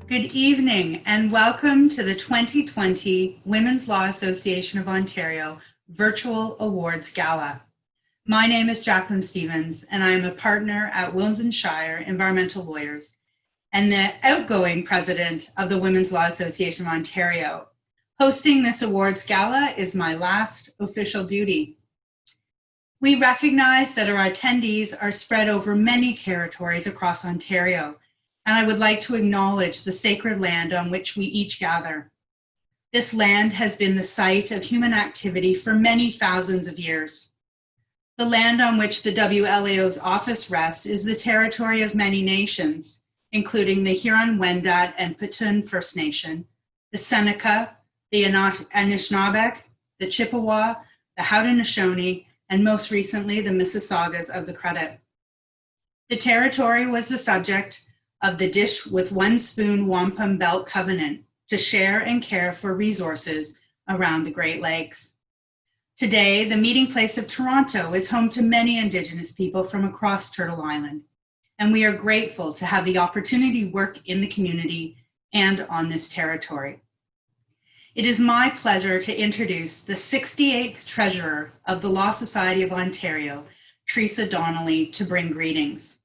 Good evening and welcome to the 2020 Women's Law Association of Ontario Virtual Awards Gala. My name is Jacqueline Stevens and I am a partner at Wilton Shire Environmental Lawyers and the outgoing president of the Women's Law Association of Ontario. Hosting this awards gala is my last official duty. We recognize that our attendees are spread over many territories across Ontario, and I would like to acknowledge the sacred land on which we each gather. This land has been the site of human activity for many thousands of years. The land on which the WLAO's office rests is the territory of many nations, including the Huron-Wendat and Petun First Nation, the Seneca, the Anishinaabeg, the Chippewa, the Haudenosaunee, and most recently, the Mississaugas of the Credit. The territory was the subject of the Dish with One Spoon Wampum Belt Covenant to share and care for resources around the Great Lakes. Today, the meeting place of Toronto is home to many Indigenous people from across Turtle Island, and we are grateful to have the opportunity to work in the community and on this territory. It is my pleasure to introduce the 68th Treasurer of the Law Society of Ontario, Teresa Donnelly, to bring greetings.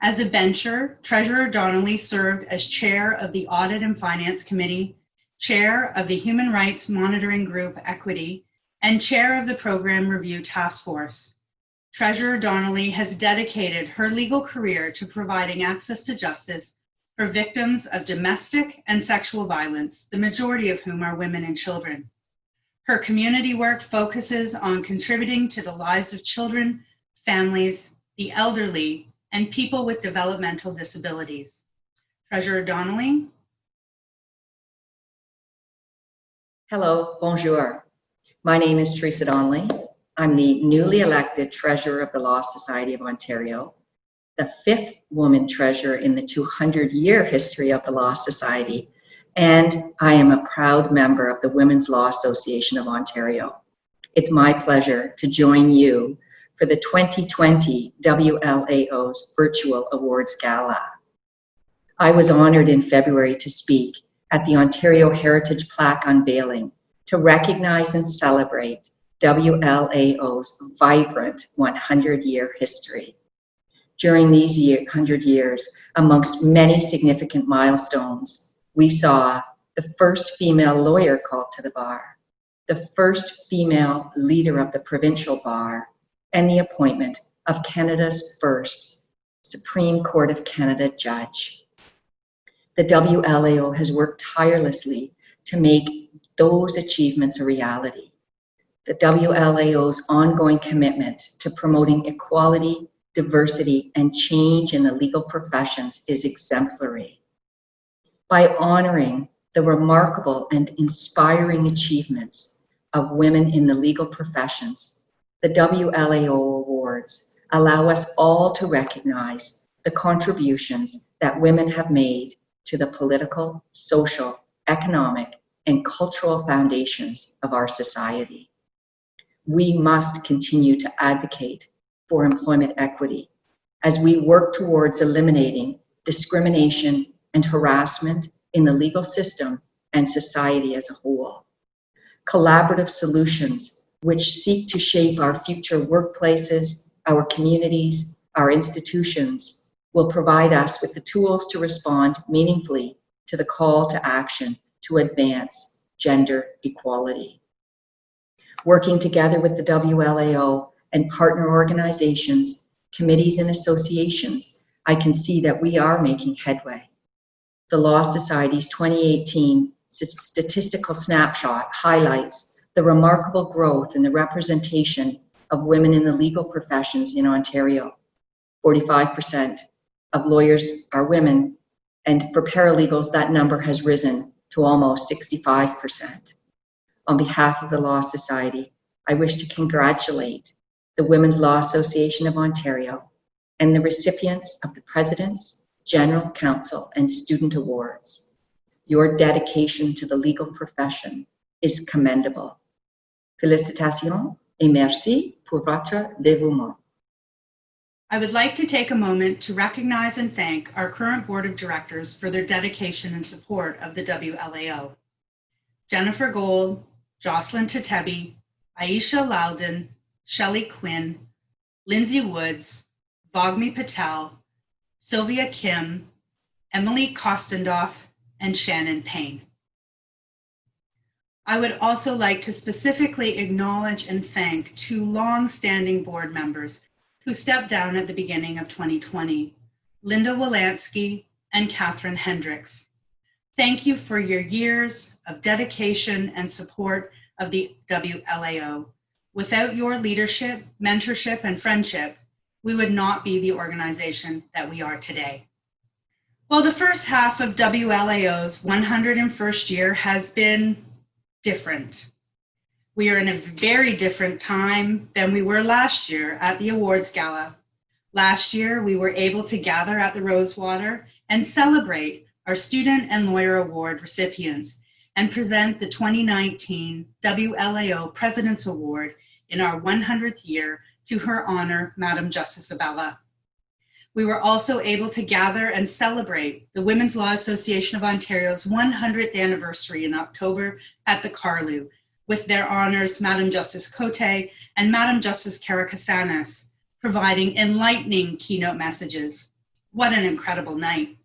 As a bencher, Treasurer Donnelly served as Chair of the Audit and Finance Committee, Chair of the Human Rights Monitoring Group Equity, and Chair of the Program Review Task Force. Treasurer Donnelly has dedicated her legal career to providing access to justice for victims of domestic and sexual violence, the majority of whom are women and children. Her community work focuses on contributing to the lives of children, families, the elderly, and people with developmental disabilities. Treasurer Donnelly. Hello, bonjour. My name is Teresa Donnelly. I'm the newly elected Treasurer of the Law Society of Ontario, the 5th woman treasurer in the 200-year history of the Law Society, and I am a proud member of the Women's Law Association of Ontario. It's my pleasure to join you for the 2020 WLAO's Virtual Awards Gala. I was honored in February to speak at the Ontario Heritage Plaque unveiling to recognize and celebrate WLAO's vibrant 100-year history. During these 100 years, amongst many significant milestones, we saw the first female lawyer called to the bar, the first female leader of the provincial bar, and the appointment of Canada's first Supreme Court of Canada judge. The WLAO has worked tirelessly to make those achievements a reality. The WLAO's ongoing commitment to promoting equality, diversity, and change in the legal professions is exemplary. By honoring the remarkable and inspiring achievements of women in the legal professions, the WLAO Awards allow us all to recognize the contributions that women have made to the political, social, economic, and cultural foundations of our society. We must continue to advocate for employment equity as we work towards eliminating discrimination and harassment in the legal system and society as a whole. Collaborative solutions which seek to shape our future workplaces, our communities, our institutions will provide us with the tools to respond meaningfully to the call to action to advance gender equality. Working together with the WLAO and partner organizations, committees, and associations, I can see that we are making headway. The Law Society's 2018 statistical snapshot highlights the remarkable growth in the representation of women in the legal professions in Ontario. 45% of lawyers are women, and for paralegals, that number has risen to almost 65%. On behalf of the Law Society, I wish to congratulate the Women's Law Association of Ontario and the recipients of the President's, General Counsel, and Student Awards. Your dedication to the legal profession is commendable. Félicitations et merci pour votre dévouement. I would like to take a moment to recognize and thank our current board of directors for their dedication and support of the WLAO. Jennifer Gold, Jocelyn Tatebi, Aisha Loudon, Shelley Quinn, Lindsay Woods, Vagmi Patel, Sylvia Kim, Emily Kostendoff, and Shannon Payne. I would also like to specifically acknowledge and thank two long-standing board members who stepped down at the beginning of 2020, Linda Wolanski and Catherine Hendricks. Thank you for your years of dedication and support of the WLAO. Without your leadership, mentorship, and friendship, we would not be the organization that we are today. Well, the first half of WLAO's 101st year has been different. We are in a very different time than we were last year at the awards gala. Last year, we were able to gather at the Rosewater and celebrate our Student and Lawyer Award recipients and present the 2019 WLAO President's Award in our 100th year to Her Honor, Madam Justice Abella. We were also able to gather and celebrate the Women's Law Association of Ontario's 100th anniversary in October at the Carlew with their honors, Madam Justice Cote and Madam Justice Karakasanis, providing enlightening keynote messages. What an incredible night.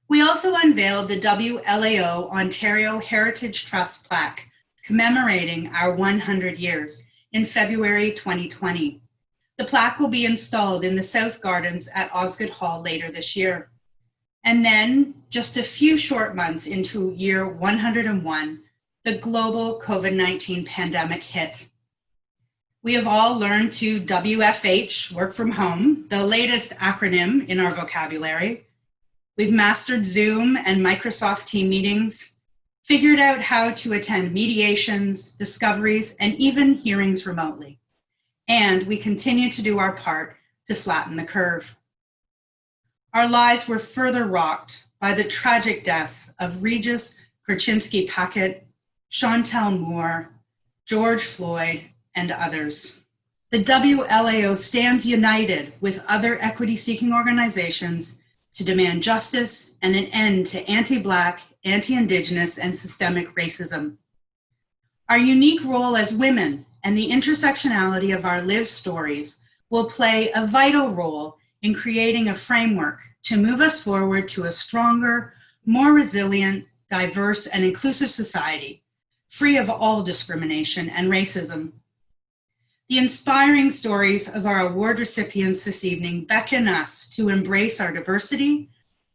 We also unveiled the WLAO Ontario Heritage Trust plaque commemorating our 100 years in February 2020. The plaque will be installed in the South Gardens at Osgoode Hall later this year. And then, just a few short months into year 101, the global COVID-19 pandemic hit. We have all learned to WFH, work from home, the latest acronym in our vocabulary. We've mastered Zoom and Microsoft Team meetings, figured out how to attend mediations, discoveries, and even hearings remotely. And we continue to do our part to flatten the curve. Our lives were further rocked by the tragic deaths of Regis Kurchinski-Packett, Chantel Moore, George Floyd, and others. The WLAO stands united with other equity-seeking organizations to demand justice and an end to anti-Black, anti-Indigenous, and systemic racism. Our unique role as women and the intersectionality of our lived stories will play a vital role in creating a framework to move us forward to a stronger, more resilient, diverse, and inclusive society, free of all discrimination and racism. The inspiring stories of our award recipients this evening beckon us to embrace our diversity,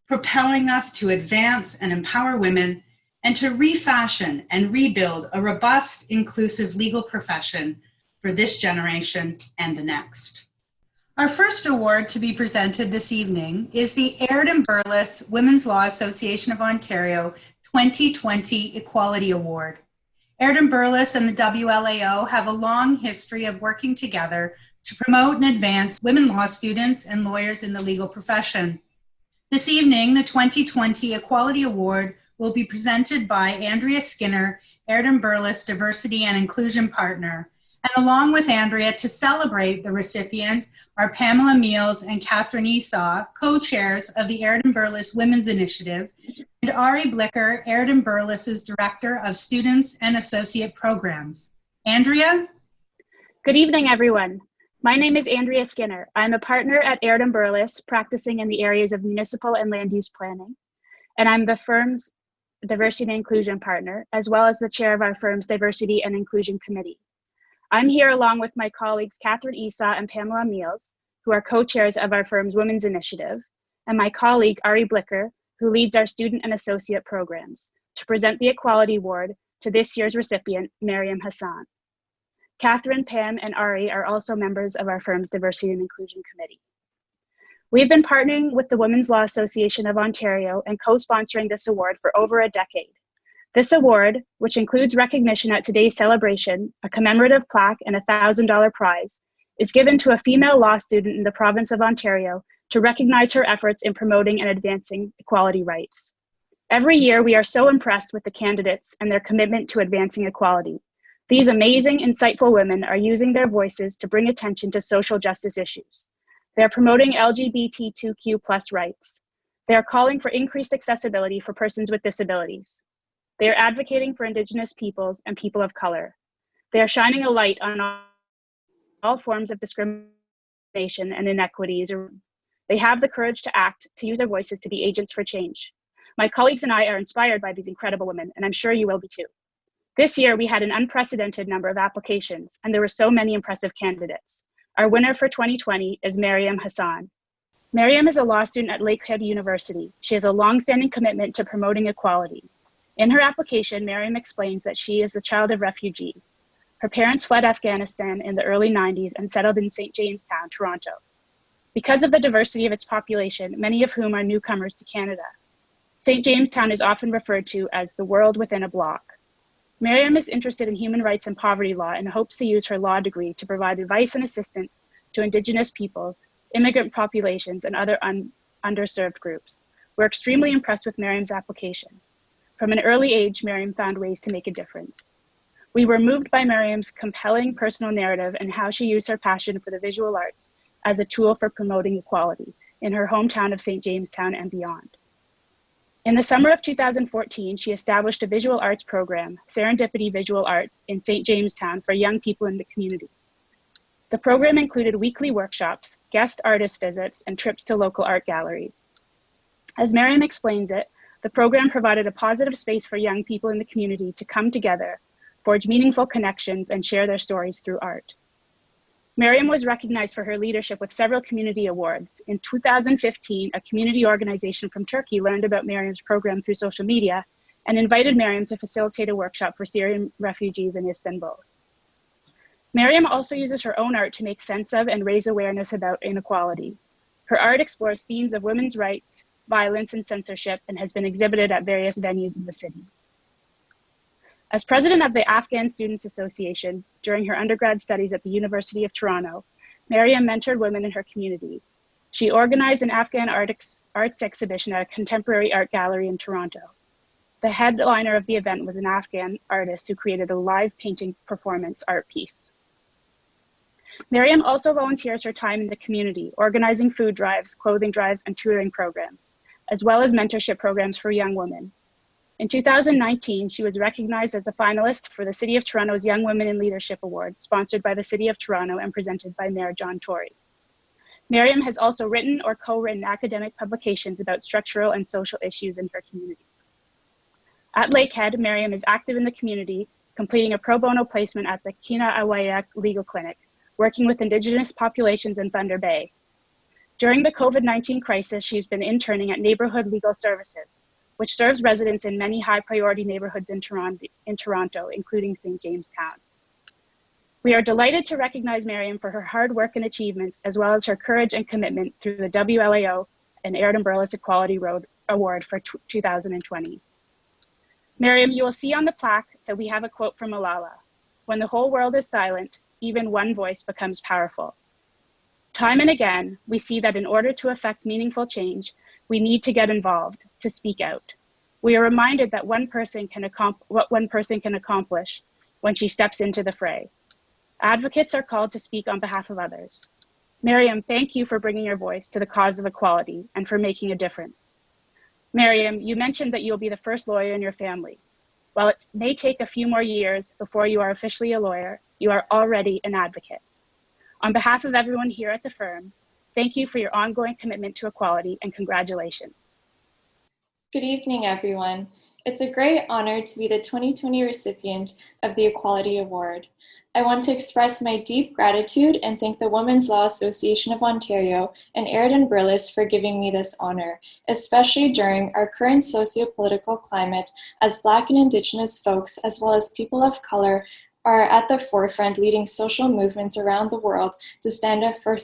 propelling us to advance and empower women and to refashion and rebuild a robust, inclusive legal profession for this generation and the next. Our first award to be presented this evening is the Aird and Berlis Women's Law Association of Ontario 2020 Equality Award. Aird and Berlis and the WLAO have a long history of working together to promote and advance women law students and lawyers in the legal profession. This evening, the 2020 Equality Award will be presented by Andrea Skinner, Aird and Berlis Diversity and Inclusion Partner. And along with Andrea, to celebrate the recipient are Pamela Meals and Catherine Esau, co-chairs of the Aird and Berlis Women's Initiative, and Ari Blicker, Aird and Berlis's Director of Students and Associate Programs. Andrea? Good evening, everyone. My name is Andrea Skinner. I'm a partner at Aird and Berlis, practicing in the areas of municipal and land use planning, and I'm the firm's Diversity and Inclusion Partner, as well as the chair of our firm's Diversity and Inclusion Committee. I'm here along with my colleagues Catherine Esau and Pamela Meals, who are co-chairs of our firm's Women's Initiative, and my colleague Ari Blicker, who leads our student and associate programs, to present the Equality Award to this year's recipient, Maryam Hassan. Catherine, Pam, and Ari are also members of our firm's Diversity and Inclusion Committee. We've been partnering with the Women's Law Association of Ontario and co-sponsoring this award for over a decade. This award, which includes recognition at today's celebration, a commemorative plaque, and a $1,000 prize, is given to a female law student in the province of Ontario to recognize her efforts in promoting and advancing equality rights. Every year, we are so impressed with the candidates and their commitment to advancing equality. These amazing, insightful women are using their voices to bring attention to social justice issues. They are promoting LGBTQ+ rights. They are calling for increased accessibility for persons with disabilities. They are advocating for Indigenous peoples and people of color. They are shining a light on all forms of discrimination and inequities. They have the courage to act, to use their voices to be agents for change. My colleagues and I are inspired by these incredible women, and I'm sure you will be too. This year, we had an unprecedented number of applications, and there were so many impressive candidates. Our winner for 2020 is Maryam Hassan. Maryam is a law student at Lakehead University. She has a long-standing commitment to promoting equality. In her application, Maryam explains that she is the child of refugees. Her parents fled Afghanistan in the early 90s and settled in St. Jamestown, Toronto. Because of the diversity of its population, many of whom are newcomers to Canada, St. Jamestown is often referred to as the world within a block. Maryam is interested in human rights and poverty law and hopes to use her law degree to provide advice and assistance to Indigenous peoples, immigrant populations, and other underserved groups. We're extremely impressed with Maryam's application. From an early age, Maryam found ways to make a difference. We were moved by Maryam's compelling personal narrative and how she used her passion for the visual arts as a tool for promoting equality in her hometown of St. Jamestown and beyond. In the summer of 2014, she established a visual arts program, Serendipity Visual Arts, in St. Jamestown for young people in the community. The program included weekly workshops, guest artist visits, and trips to local art galleries. As Maryam explains it, the program provided a positive space for young people in the community to come together, forge meaningful connections, and share their stories through art. Maryam was recognized for her leadership with several community awards. In 2015, a community organization from Turkey learned about Maryam's program through social media and invited Maryam to facilitate a workshop for Syrian refugees in Istanbul. Maryam also uses her own art to make sense of and raise awareness about inequality. Her art explores themes of women's rights, violence, and censorship, and has been exhibited at various venues in the city. As president of the Afghan Students Association during her undergrad studies at the University of Toronto, Maryam mentored women in her community. She organized an Afghan arts exhibition at a contemporary art gallery in Toronto. The headliner of the event was an Afghan artist who created a live painting performance art piece. Maryam also volunteers her time in the community, organizing food drives, clothing drives, and tutoring programs, as well as mentorship programs for young women. In 2019, she was recognized as a finalist for the City of Toronto's Young Women in Leadership Award, sponsored by the City of Toronto and presented by Mayor John Tory. Maryam has also written or co-written academic publications about structural and social issues in her community. At Lakehead, Maryam is active in the community, completing a pro bono placement at the Kina Awaya Legal Clinic, working with Indigenous populations in Thunder Bay. During the COVID-19 crisis, she's been interning at Neighborhood Legal Services, which serves residents in many high-priority neighborhoods in Toronto, including St. Jamestown. We are delighted to recognize Maryam for her hard work and achievements, as well as her courage and commitment through the WLAO and Berlis Equality Road Award for 2020. Maryam, you will see on the plaque that we have a quote from Malala: "When the whole world is silent, even one voice becomes powerful." Time and again, we see that in order to affect meaningful change, we need to get involved, to speak out. We are reminded that what one person can accomplish when she steps into the fray. Advocates are called to speak on behalf of others. Maryam, thank you for bringing your voice to the cause of equality and for making a difference. Maryam, you mentioned that you'll be the first lawyer in your family. While it may take a few more years before you are officially a lawyer, you are already an advocate. On behalf of everyone here at the firm, thank you for your ongoing commitment to equality and congratulations. Good evening, everyone. It's a great honor to be the 2020 recipient of the Equality Award. I want to express my deep gratitude and thank the Women's Law Association of Ontario and Berlis for giving me this honor, especially during our current socio-political climate as Black and Indigenous folks, as well as people of color, are at the forefront leading social movements around the world to stand up for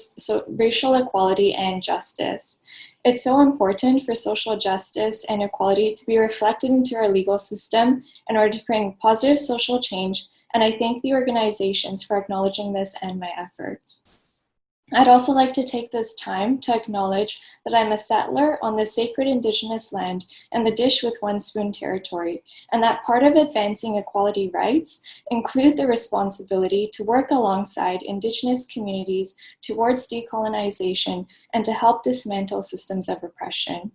racial equality and justice. It's so important for social justice and equality to be reflected into our legal system in order to bring positive social change, and I thank the organizations for acknowledging this and my efforts. I'd also like to take this time to acknowledge that I'm a settler on the sacred Indigenous land and the Dish with One Spoon territory, and that part of advancing equality rights include the responsibility to work alongside Indigenous communities towards decolonization and to help dismantle systems of oppression.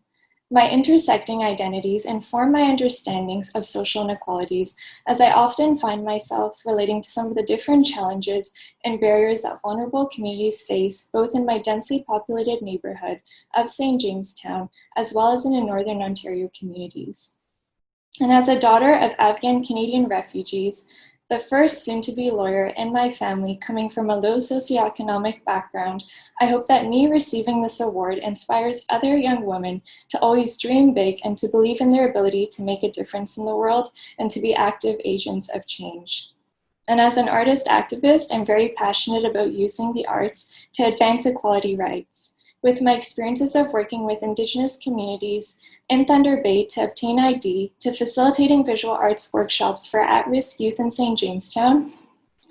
My intersecting identities inform my understandings of social inequalities, as I often find myself relating to some of the different challenges and barriers that vulnerable communities face, both in my densely populated neighborhood of St. Jamestown, as well as in the Northern Ontario communities. And as a daughter of Afghan Canadian refugees, the first soon-to-be lawyer in my family coming from a low socioeconomic background, I hope that me receiving this award inspires other young women to always dream big and to believe in their ability to make a difference in the world and to be active agents of change. And as an artist activist, I'm very passionate about using the arts to advance equality rights. With my experiences of working with Indigenous communities in Thunder Bay to obtain ID, to facilitating visual arts workshops for at-risk youth in St. Jamestown,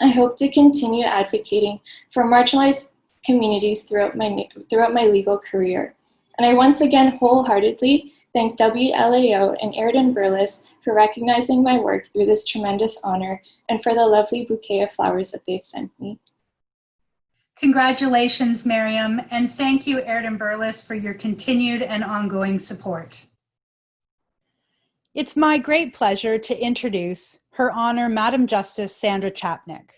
I hope to continue advocating for marginalized communities throughout my legal career. And I once again wholeheartedly thank WLAO and Berlis for recognizing my work through this tremendous honor and for the lovely bouquet of flowers that they've sent me. Congratulations, Maryam, and thank you, Berlis, for your continued and ongoing support. It's my great pleasure to introduce Her Honor, Madam Justice Sandra Chapnik.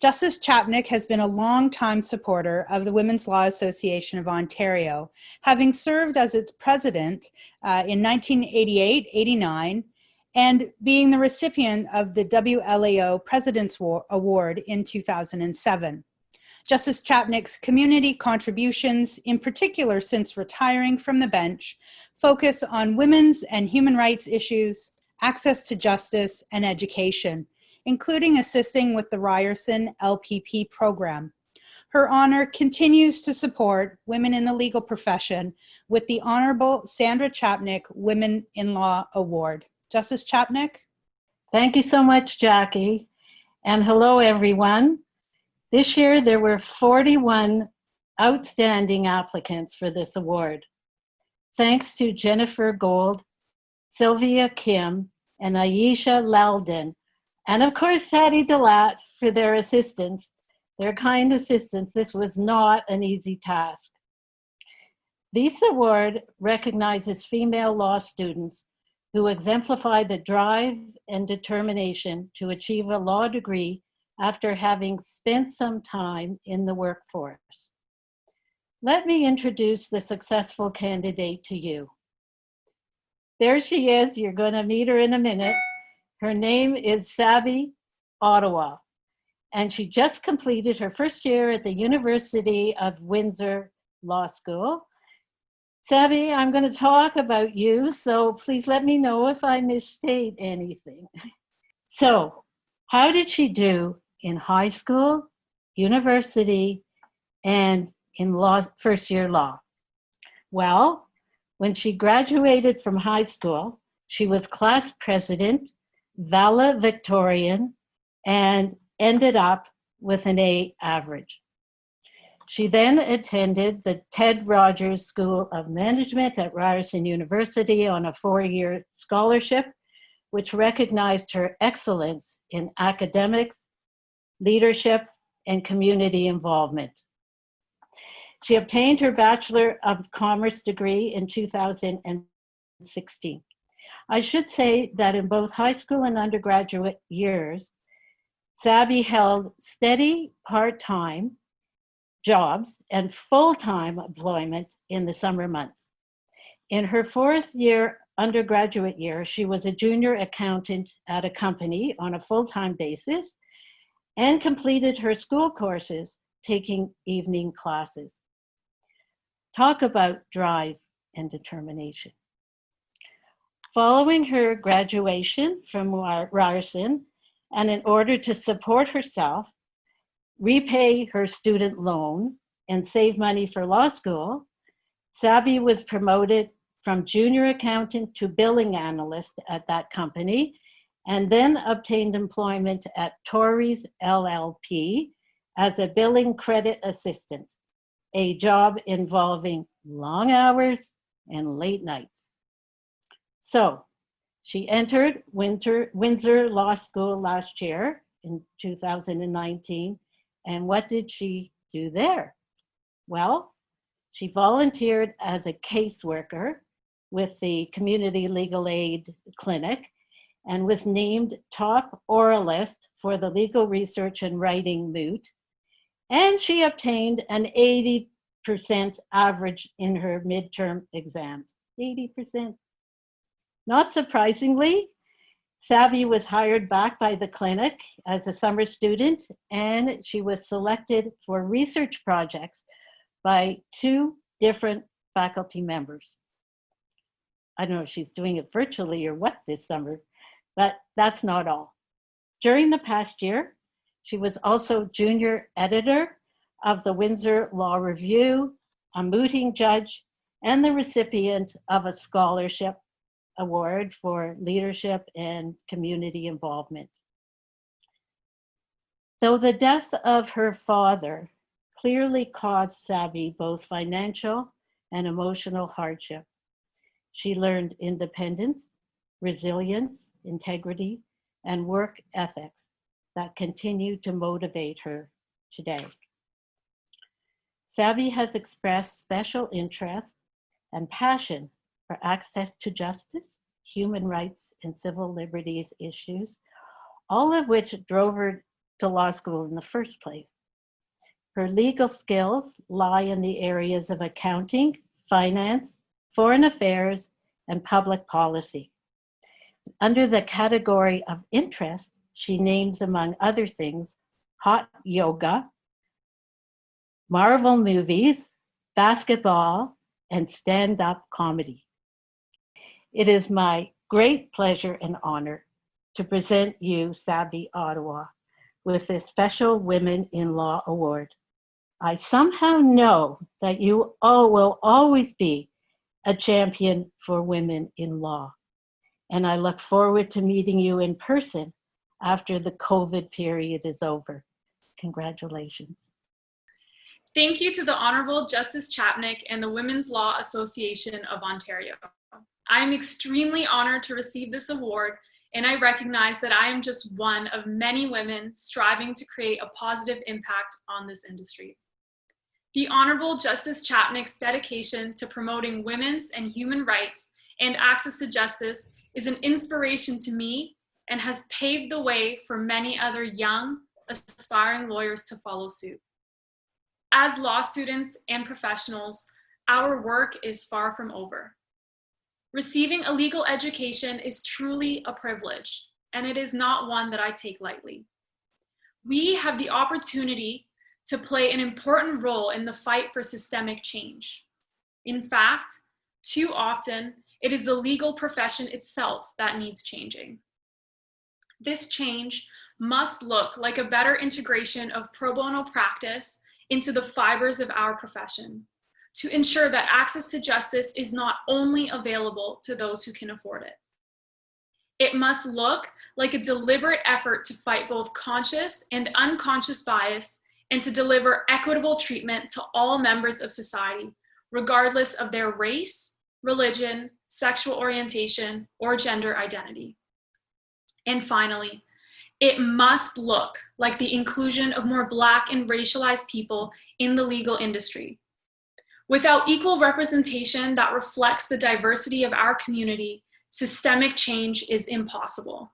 Justice Chapnik has been a long-time supporter of the Women's Law Association of Ontario, having served as its president in 1988-89 and being the recipient of the WLAO President's Award in 2007. Justice Chapnik's community contributions, in particular since retiring from the bench, focus on women's and human rights issues, access to justice, and education, including assisting with the Ryerson LPP program. Her Honor continues to support women in the legal profession with the Honourable Sandra Chapnik Women in Law Award. Justice Chapnik? Thank you so much, Jackie. And hello, everyone. This year, there were 41 outstanding applicants for this award. Thanks to Jennifer Gold, Sylvia Kim, and Aisha Lalden, and of course, Patty Delat for their assistance, their kind assistance. This was not an easy task. This award recognizes female law students who exemplify the drive and determination to achieve a law degree after having spent some time in the workforce. Let me introduce the successful candidate to you. There she is, you're going to meet her in a minute. Her name is Sabih, Ottawa, and she just completed her first year at the University of Windsor Law School. Sabih, I'm going to talk about you, so please let me know if I misstate anything. So, how did she do in high school, university, and in first year law? Well, when she graduated from high school, she was class president, valedictorian, and ended up with an A average. She then attended the Ted Rogers School of Management at Ryerson University on a 4-year scholarship, which recognized her excellence in academics, leadership, and community involvement. She obtained her Bachelor of Commerce degree in 2016. I should say that in both high school and undergraduate years, Sabih held steady part-time jobs and full-time employment in the summer months. In her 4th year undergraduate year, she was a junior accountant at a company on a full-time basis and completed her school courses, taking evening classes. Talk about drive and determination. Following her graduation from Ryerson, and in order to support herself, repay her student loan, and save money for law school, Sabih was promoted from junior accountant to billing analyst at that company, and then obtained employment at Torys LLP as a billing credit assistant. a job involving long hours and late nights. So she entered Windsor Law School last year in 2019. And what did she do there? Well, she volunteered as a caseworker with the Community Legal Aid Clinic and was named top oralist for the Legal Research and Writing Moot. And she obtained an 80% average in her midterm exams. 80%. Not surprisingly, Sabih was hired back by the clinic as a summer student, and she was selected for research projects by 2 different faculty members. I don't know if she's doing it virtually or what this summer, but that's not all. During the past year, she was also junior editor of the Windsor Law Review, a mooting judge, and the recipient of a scholarship award for leadership and community involvement. So the death of her father clearly caused Sabih both financial and emotional hardship. She learned independence, resilience, integrity, and work ethics that continue to motivate her today. Sabih has expressed special interest and passion for access to justice, human rights, and civil liberties issues, all of which drove her to law school in the first place. Her legal skills lie in the areas of accounting, finance, foreign affairs, and public policy. Under the category of interest, she names, among other things, hot yoga, Marvel movies, basketball, and stand-up comedy. It is my great pleasure and honor to present you, Sabih, Ottawa, with this special Women in Law Award. I somehow know that you all will always be a champion for women in law. And I look forward to meeting you in person after the COVID period is over. Congratulations. Thank you to the Honourable Justice Chapnik and the Women's Law Association of Ontario. I am extremely honored to receive this award, and I recognize that I am just one of many women striving to create a positive impact on this industry. The Honourable Justice Chapnik's dedication to promoting women's and human rights and access to justice is an inspiration to me and has paved the way for many other young, aspiring lawyers to follow suit. As law students and professionals, our work is far from over. Receiving a legal education is truly a privilege, and it is not one that I take lightly. We have the opportunity to play an important role in the fight for systemic change. In fact, too often, it is the legal profession itself that needs changing. This change must look like a better integration of pro bono practice into the fibers of our profession, to ensure that access to justice is not only available to those who can afford it. It must look like a deliberate effort to fight both conscious and unconscious bias and to deliver equitable treatment to all members of society, regardless of their race, religion, sexual orientation, or gender identity. And finally, it must look like the inclusion of more Black and racialized people in the legal industry. Without equal representation that reflects the diversity of our community, systemic change is impossible.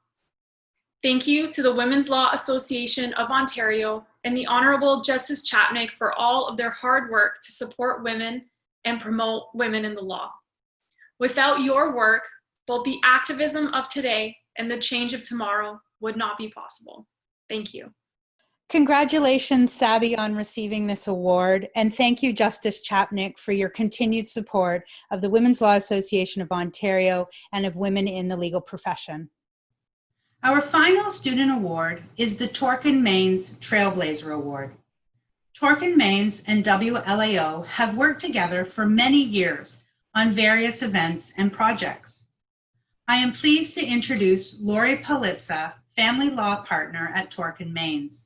Thank you to the Women's Law Association of Ontario and the Honourable Justice Chapnik for all of their hard work to support women and promote women in the law. Without your work, both the activism of today and the change of tomorrow would not be possible. Thank you. Congratulations, Sabih, on receiving this award, and thank you, Justice Chapnik, for your continued support of the Women's Law Association of Ontario and of women in the legal profession. Our final student award is the Torkin Maine's Trailblazer Award. Torkin Maine's and WLAO have worked together for many years on various events and projects. I am pleased to introduce Lori Palitza, Family Law Partner at Torkin Maine's.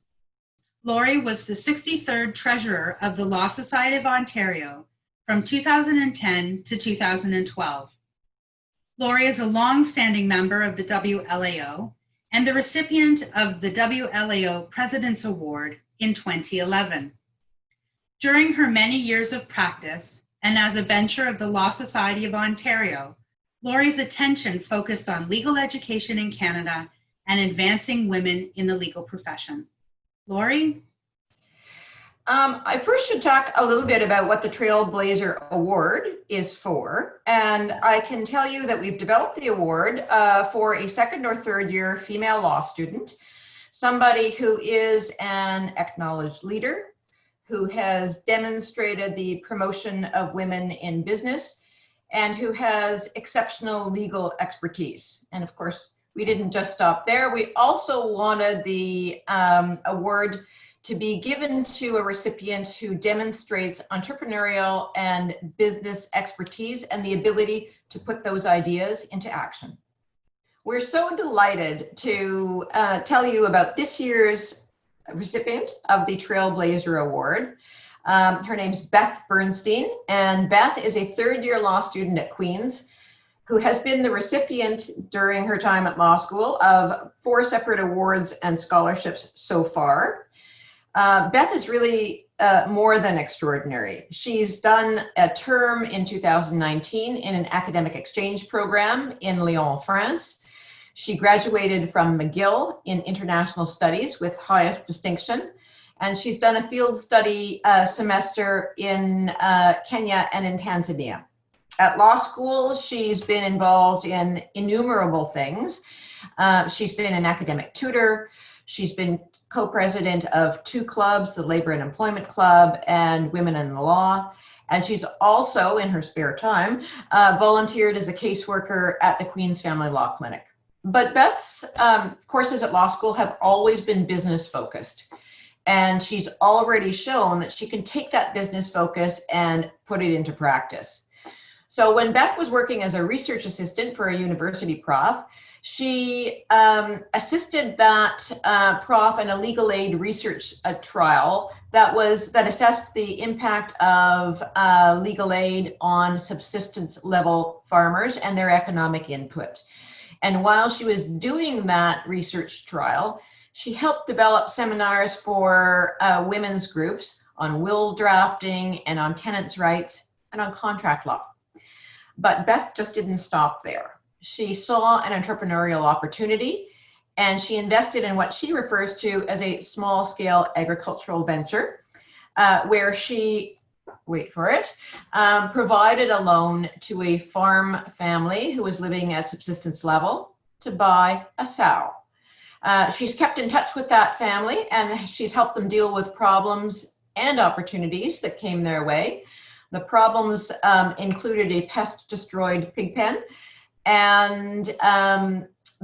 Laurie was the 63rd Treasurer of the Law Society of Ontario from 2010 to 2012. Laurie is a long-standing member of the WLAO and the recipient of the WLAO President's Award in 2011. During her many years of practice and as a bencher of the Law Society of Ontario, Laurie's attention focused on legal education in Canada and advancing women in the legal profession. Laurie? I first should talk a little bit about what the Trailblazer Award is for. And I can tell you that we've developed the award for a second or third year female law student, somebody who is an acknowledged leader, who has demonstrated the promotion of women in business, and who has exceptional legal expertise. And of course, we didn't just stop there. We also wanted the award to be given to a recipient who demonstrates entrepreneurial and business expertise and the ability to put those ideas into action. We're so delighted to tell you about this year's recipient of the Trailblazer Award. Her name's Beth Burnstein, and Beth is a third-year law student at Queen's who has been the recipient during her time at law school of 4 separate awards and scholarships so far. Beth is really more than extraordinary. She's done a term in 2019 in an academic exchange program in Lyon, France. She graduated from McGill in international studies with highest distinction, and she's done a field study semester in Kenya and in Tanzania. At law school, she's been involved in innumerable things. She's been an academic tutor. She's been co-president of 2 clubs, the Labor and Employment Club and Women in the Law. And she's also, in her spare time, volunteered as a caseworker at the Queen's Family Law Clinic. But Beth's courses at law school have always been business focused. And she's already shown that she can take that business focus and put it into practice. So when Beth was working as a research assistant for a university prof, she assisted that prof in a legal aid research trial that assessed the impact of legal aid on subsistence level farmers and their economic input. And while she was doing that research trial, she helped develop seminars for women's groups on will drafting and on tenants' rights and on contract law. But Beth just didn't stop there. She saw an entrepreneurial opportunity, and she invested in what she refers to as a small-scale agricultural venture, where she, wait for it, provided a loan to a farm family who was living at subsistence level to buy a sow. She's kept in touch with that family, and she's helped them deal with problems and opportunities that came their way. The problems included a pest-destroyed pig pen and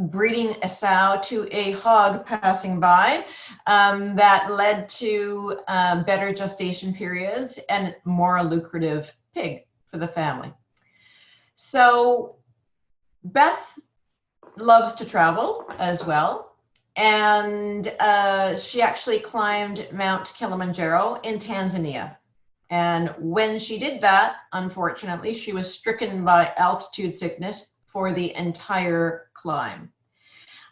breeding a sow to a hog passing by that led to better gestation periods and more lucrative pig for the family. So Beth loves to travel as well. And she actually climbed Mount Kilimanjaro in Tanzania. And when she did that, unfortunately, she was stricken by altitude sickness for the entire climb.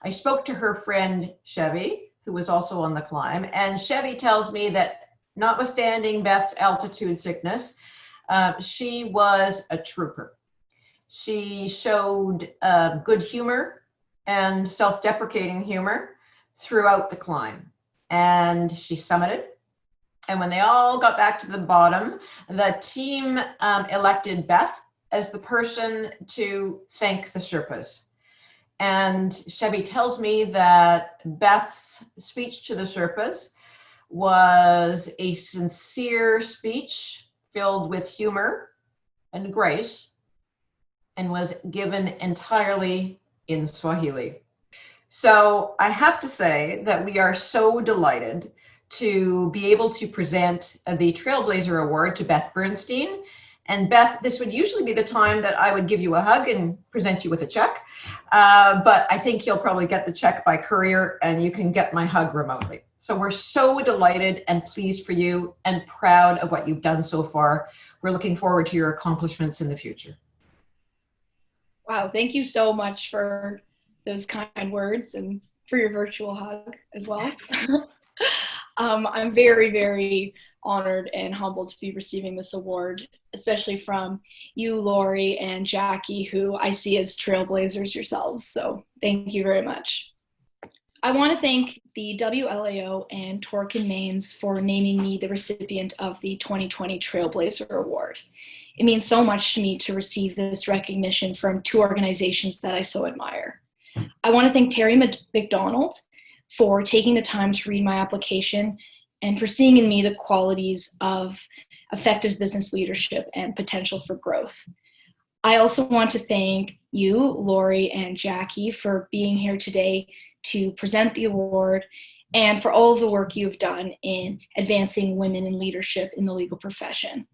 I spoke to her friend, Sabih, who was also on the climb, and Sabih tells me that notwithstanding Beth's altitude sickness, she was a trooper. She showed good humor and self-deprecating humor throughout the climb, and she summited. And when they all got back to the bottom, the team elected Beth as the person to thank the Sherpas. And Sabih tells me that Beth's speech to the Sherpas was a sincere speech filled with humor and grace, and was given entirely in Swahili. So I have to say that we are so delighted to be able to present the Trailblazer Award to Beth Burnstein And Beth, this would usually be the time that I would give you a hug and present you with a check. But I think you'll probably get the check by courier and you can get my hug remotely. So we're so delighted and pleased for you and proud of what you've done so far. We're looking forward to your accomplishments in the future. Wow, thank you so much for those kind words and for your virtual hug as well. I'm very, very honored and humbled to be receiving this award, especially from you, Lori, and Jackie, who I see as trailblazers yourselves. So thank you very much. I want to thank the WLAO and Torkin Mains for naming me the recipient of the 2020 Trailblazer Award. It means so much to me to receive this recognition from two organizations that I so admire. I want to thank Terry McDonald for taking the time to read my application and for seeing in me the qualities of effective business leadership and potential for growth. I also want to thank you, Lori and Jackie, for being here today to present the award and for all of the work you've done in advancing women in leadership in the legal profession.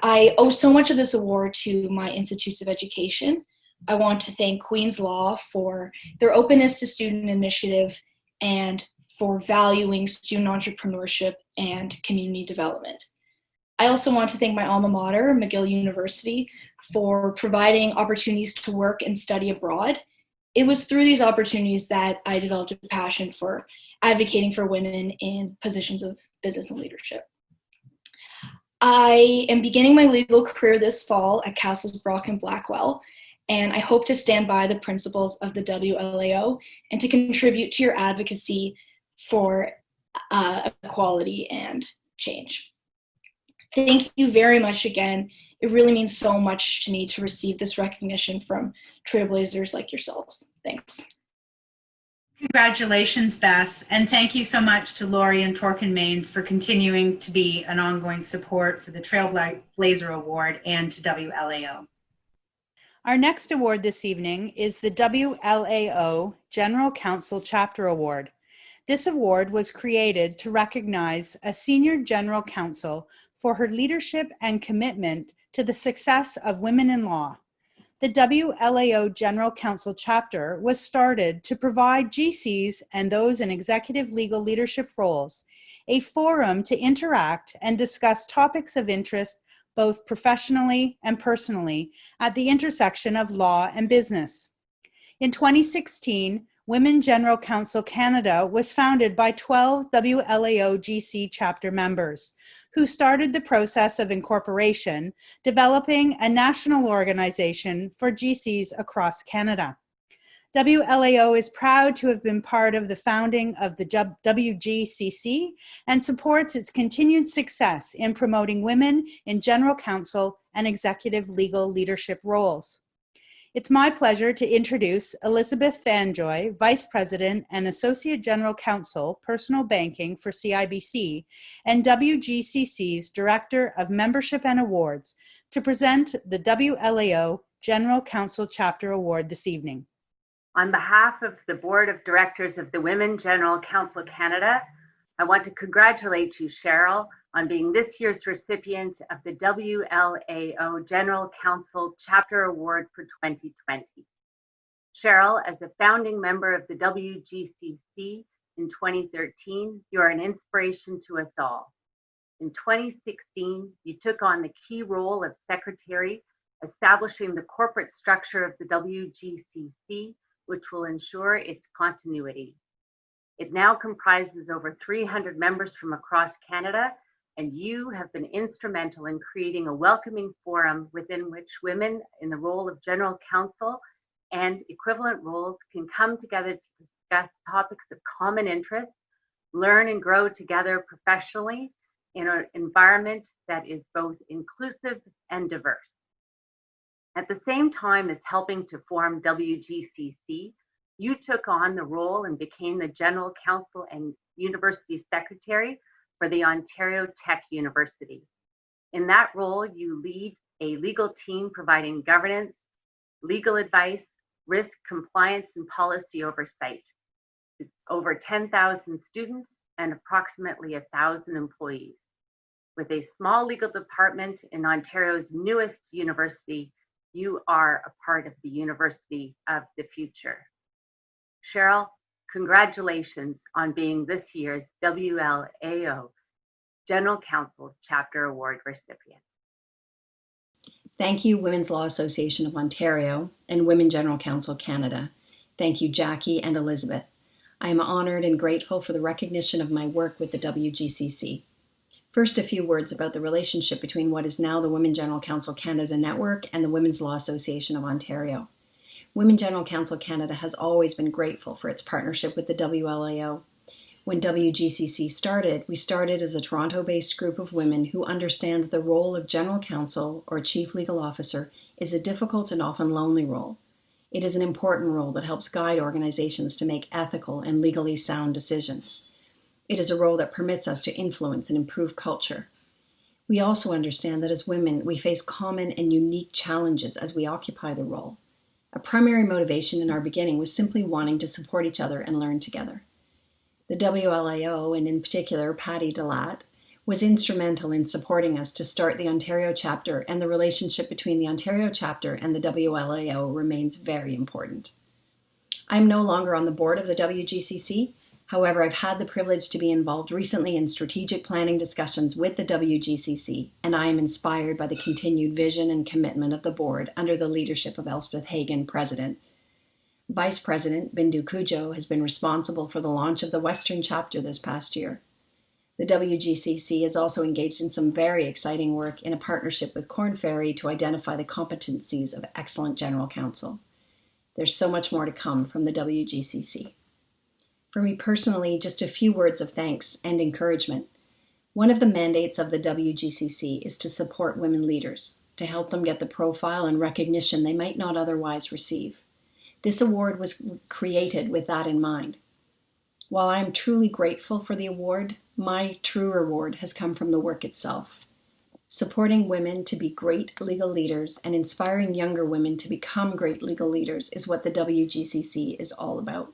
I owe so much of this award to my institutes of education. I want to thank Queen's Law for their openness to student initiative and for valuing student entrepreneurship and community development. I also want to thank my alma mater, McGill University, for providing opportunities to work and study abroad. It was through these opportunities that I developed a passion for advocating for women in positions of business and leadership. I am beginning my legal career this fall at Castles Brock and Blackwell, and I hope to stand by the principles of the WLAO and to contribute to your advocacy for equality and change. Thank you very much again. It really means so much to me to receive this recognition from trailblazers like yourselves. Thanks. Congratulations, Beth, and thank you so much to Lori and Torkin Mains for continuing to be an ongoing support for the Trailblazer Award and to WLAO. Our next award this evening is the WLAO General Counsel Chapter Award. This award was created to recognize a senior general counsel for her leadership and commitment to the success of women in law. The WLAO General Counsel Chapter was started to provide GCs and those in executive legal leadership roles a forum to interact and discuss topics of interest both professionally and personally at the intersection of law and business. In 2016, Women General Counsel Canada was founded by 12 WLAO GC chapter members who started the process of incorporation, developing a national organization for GCs across Canada. WLAO is proud to have been part of the founding of the WGCC and supports its continued success in promoting women in general counsel and executive legal leadership roles. It's my pleasure to introduce Elizabeth Fanjoy, Vice President and Associate General Counsel, Personal Banking for CIBC, and WGCC's Director of Membership and Awards, to present the WLAO General Counsel Chapter Award this evening. On behalf of the Board of Directors of the Women General Counsel Canada, I want to congratulate you, Cheryl, on being this year's recipient of the WLAO General Counsel Chapter Award for 2020. Cheryl, as a founding member of the WGCC in 2013, you are an inspiration to us all. In 2016, you took on the key role of Secretary, establishing the corporate structure of the WGCC, which will ensure its continuity. It now comprises over 300 members from across Canada, and you have been instrumental in creating a welcoming forum within which women in the role of general counsel and equivalent roles can come together to discuss topics of common interest, learn and grow together professionally in an environment that is both inclusive and diverse. At the same time as helping to form WGCC, you took on the role and became the General Counsel and University Secretary for the Ontario Tech University. In that role, you lead a legal team providing governance, legal advice, risk compliance, and policy oversight to over 10,000 students and approximately 1,000 employees. With a small legal department in Ontario's newest university, you are a part of the university of the future. Cheryl, congratulations on being this year's WLAO General Counsel Chapter Award recipient. Thank you, Women's Law Association of Ontario and Women General Counsel Canada. Thank you, Jackie and Elizabeth. I am honored and grateful for the recognition of my work with the WGCC. First, a few words about the relationship between what is now the Women General Counsel Canada Network and the Women's Law Association of Ontario. Women General Counsel Canada has always been grateful for its partnership with the WLAO. When WGCC started, we started as a Toronto-based group of women who understand that the role of General Counsel or Chief Legal Officer is a difficult and often lonely role. It is an important role that helps guide organizations to make ethical and legally sound decisions. It is a role that permits us to influence and improve culture. We also understand that as women, we face common and unique challenges as we occupy the role. A primary motivation in our beginning was simply wanting to support each other and learn together. The WLAO, and in particular Patty Delat, was instrumental in supporting us to start the Ontario chapter, and the relationship between the Ontario chapter and the WLAO remains very important. I am no longer on the board of the WGCC. However, I've had the privilege to be involved recently in strategic planning discussions with the WGCC, and I am inspired by the continued vision and commitment of the board under the leadership of Elspeth Hagan, President. Vice President Bindu Cujo has been responsible for the launch of the Western chapter this past year. The WGCC is also engaged in some very exciting work in a partnership with Corn Ferry to identify the competencies of excellent general counsel. There's so much more to come from the WGCC. For me personally, just a few words of thanks and encouragement. One of the mandates of the WGCC is to support women leaders, to help them get the profile and recognition they might not otherwise receive. This award was created with that in mind. While I am truly grateful for the award, my true reward has come from the work itself. Supporting women to be great legal leaders and inspiring younger women to become great legal leaders is what the WGCC is all about.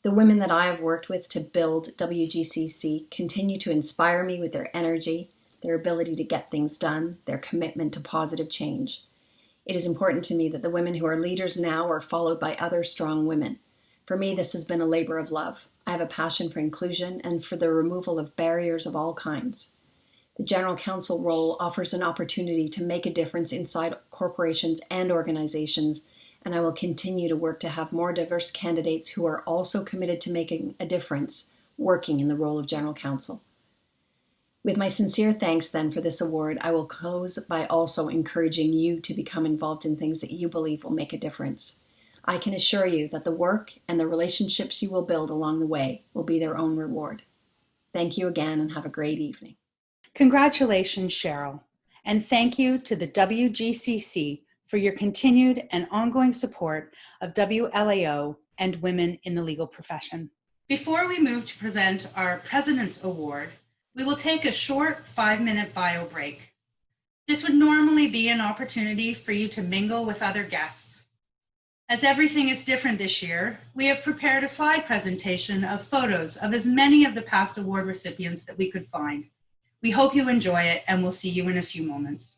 The women that I have worked with to build WGCC continue to inspire me with their energy, their ability to get things done, their commitment to positive change. It is important to me that the women who are leaders now are followed by other strong women. For me, this has been a labor of love. I have a passion for inclusion and for the removal of barriers of all kinds. The General Counsel role offers an opportunity to make a difference inside corporations and organizations, and I will continue to work to have more diverse candidates who are also committed to making a difference working in the role of General Counsel. With my sincere thanks then for this award, I will close by also encouraging you to become involved in things that you believe will make a difference. I can assure you that the work and the relationships you will build along the way will be their own reward. Thank you again and have a great evening. Congratulations, Cheryl, and thank you to the WGCC for your continued and ongoing support of WLAO and women in the legal profession. Before we move to present our President's Award, we will take a short 5-minute bio break. This would normally be an opportunity for you to mingle with other guests. As everything is different this year, we have prepared a slide presentation of photos of as many of the past award recipients that we could find. We hope you enjoy it, and we'll see you in a few moments.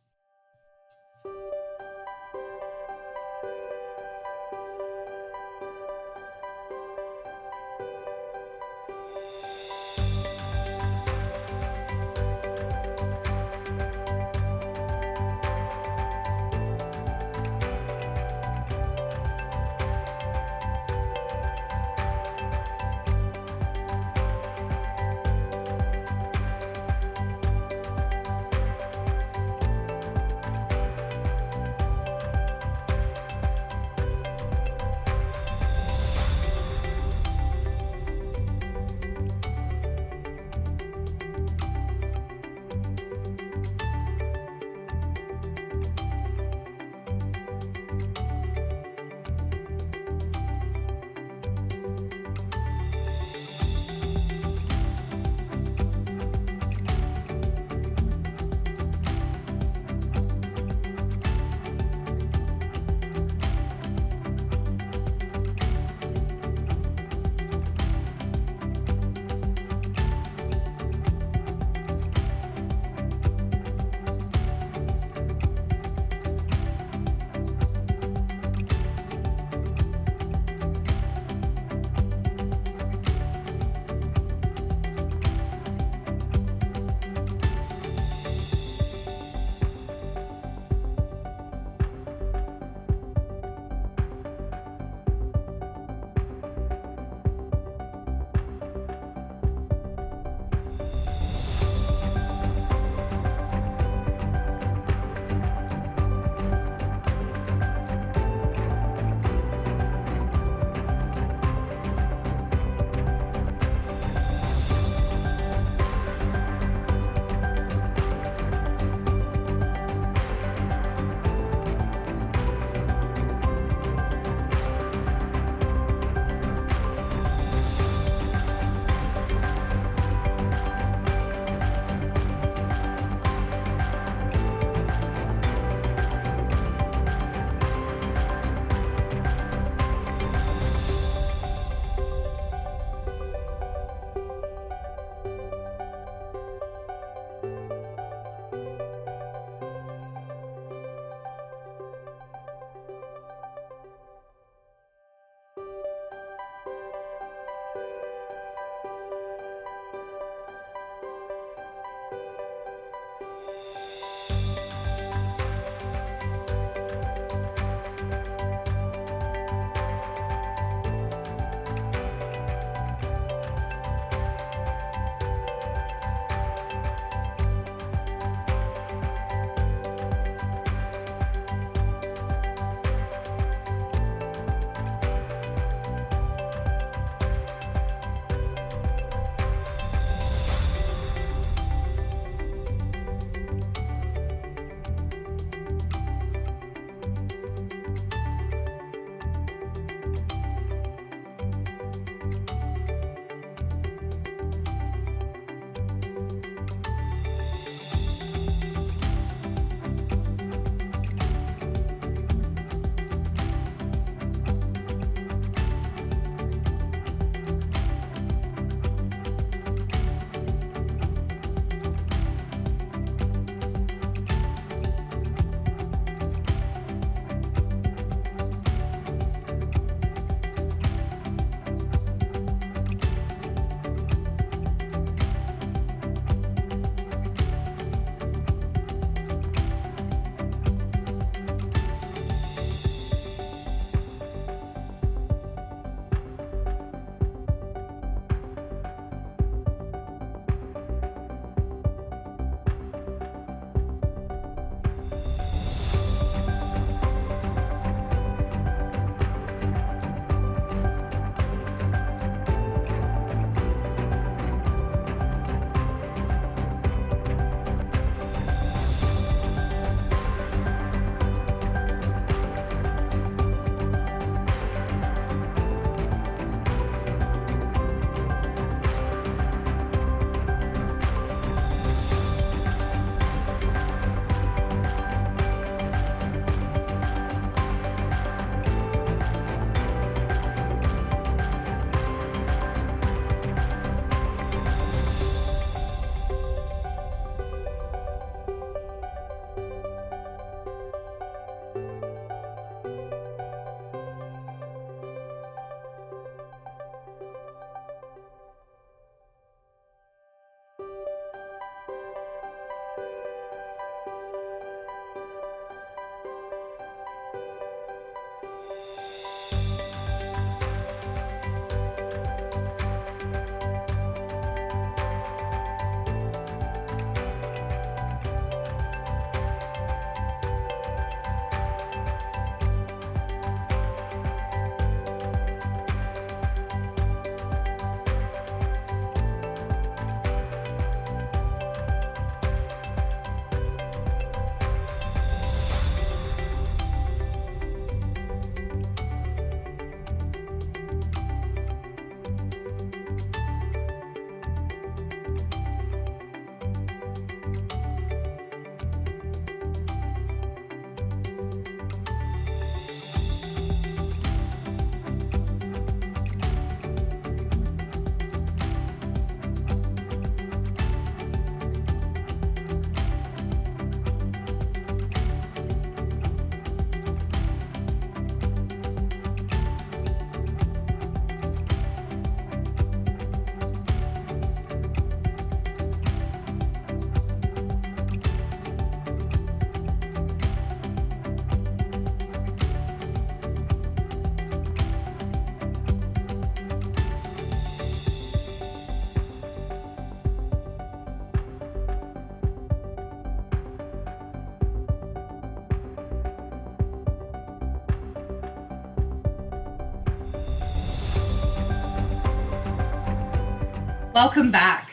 Welcome back.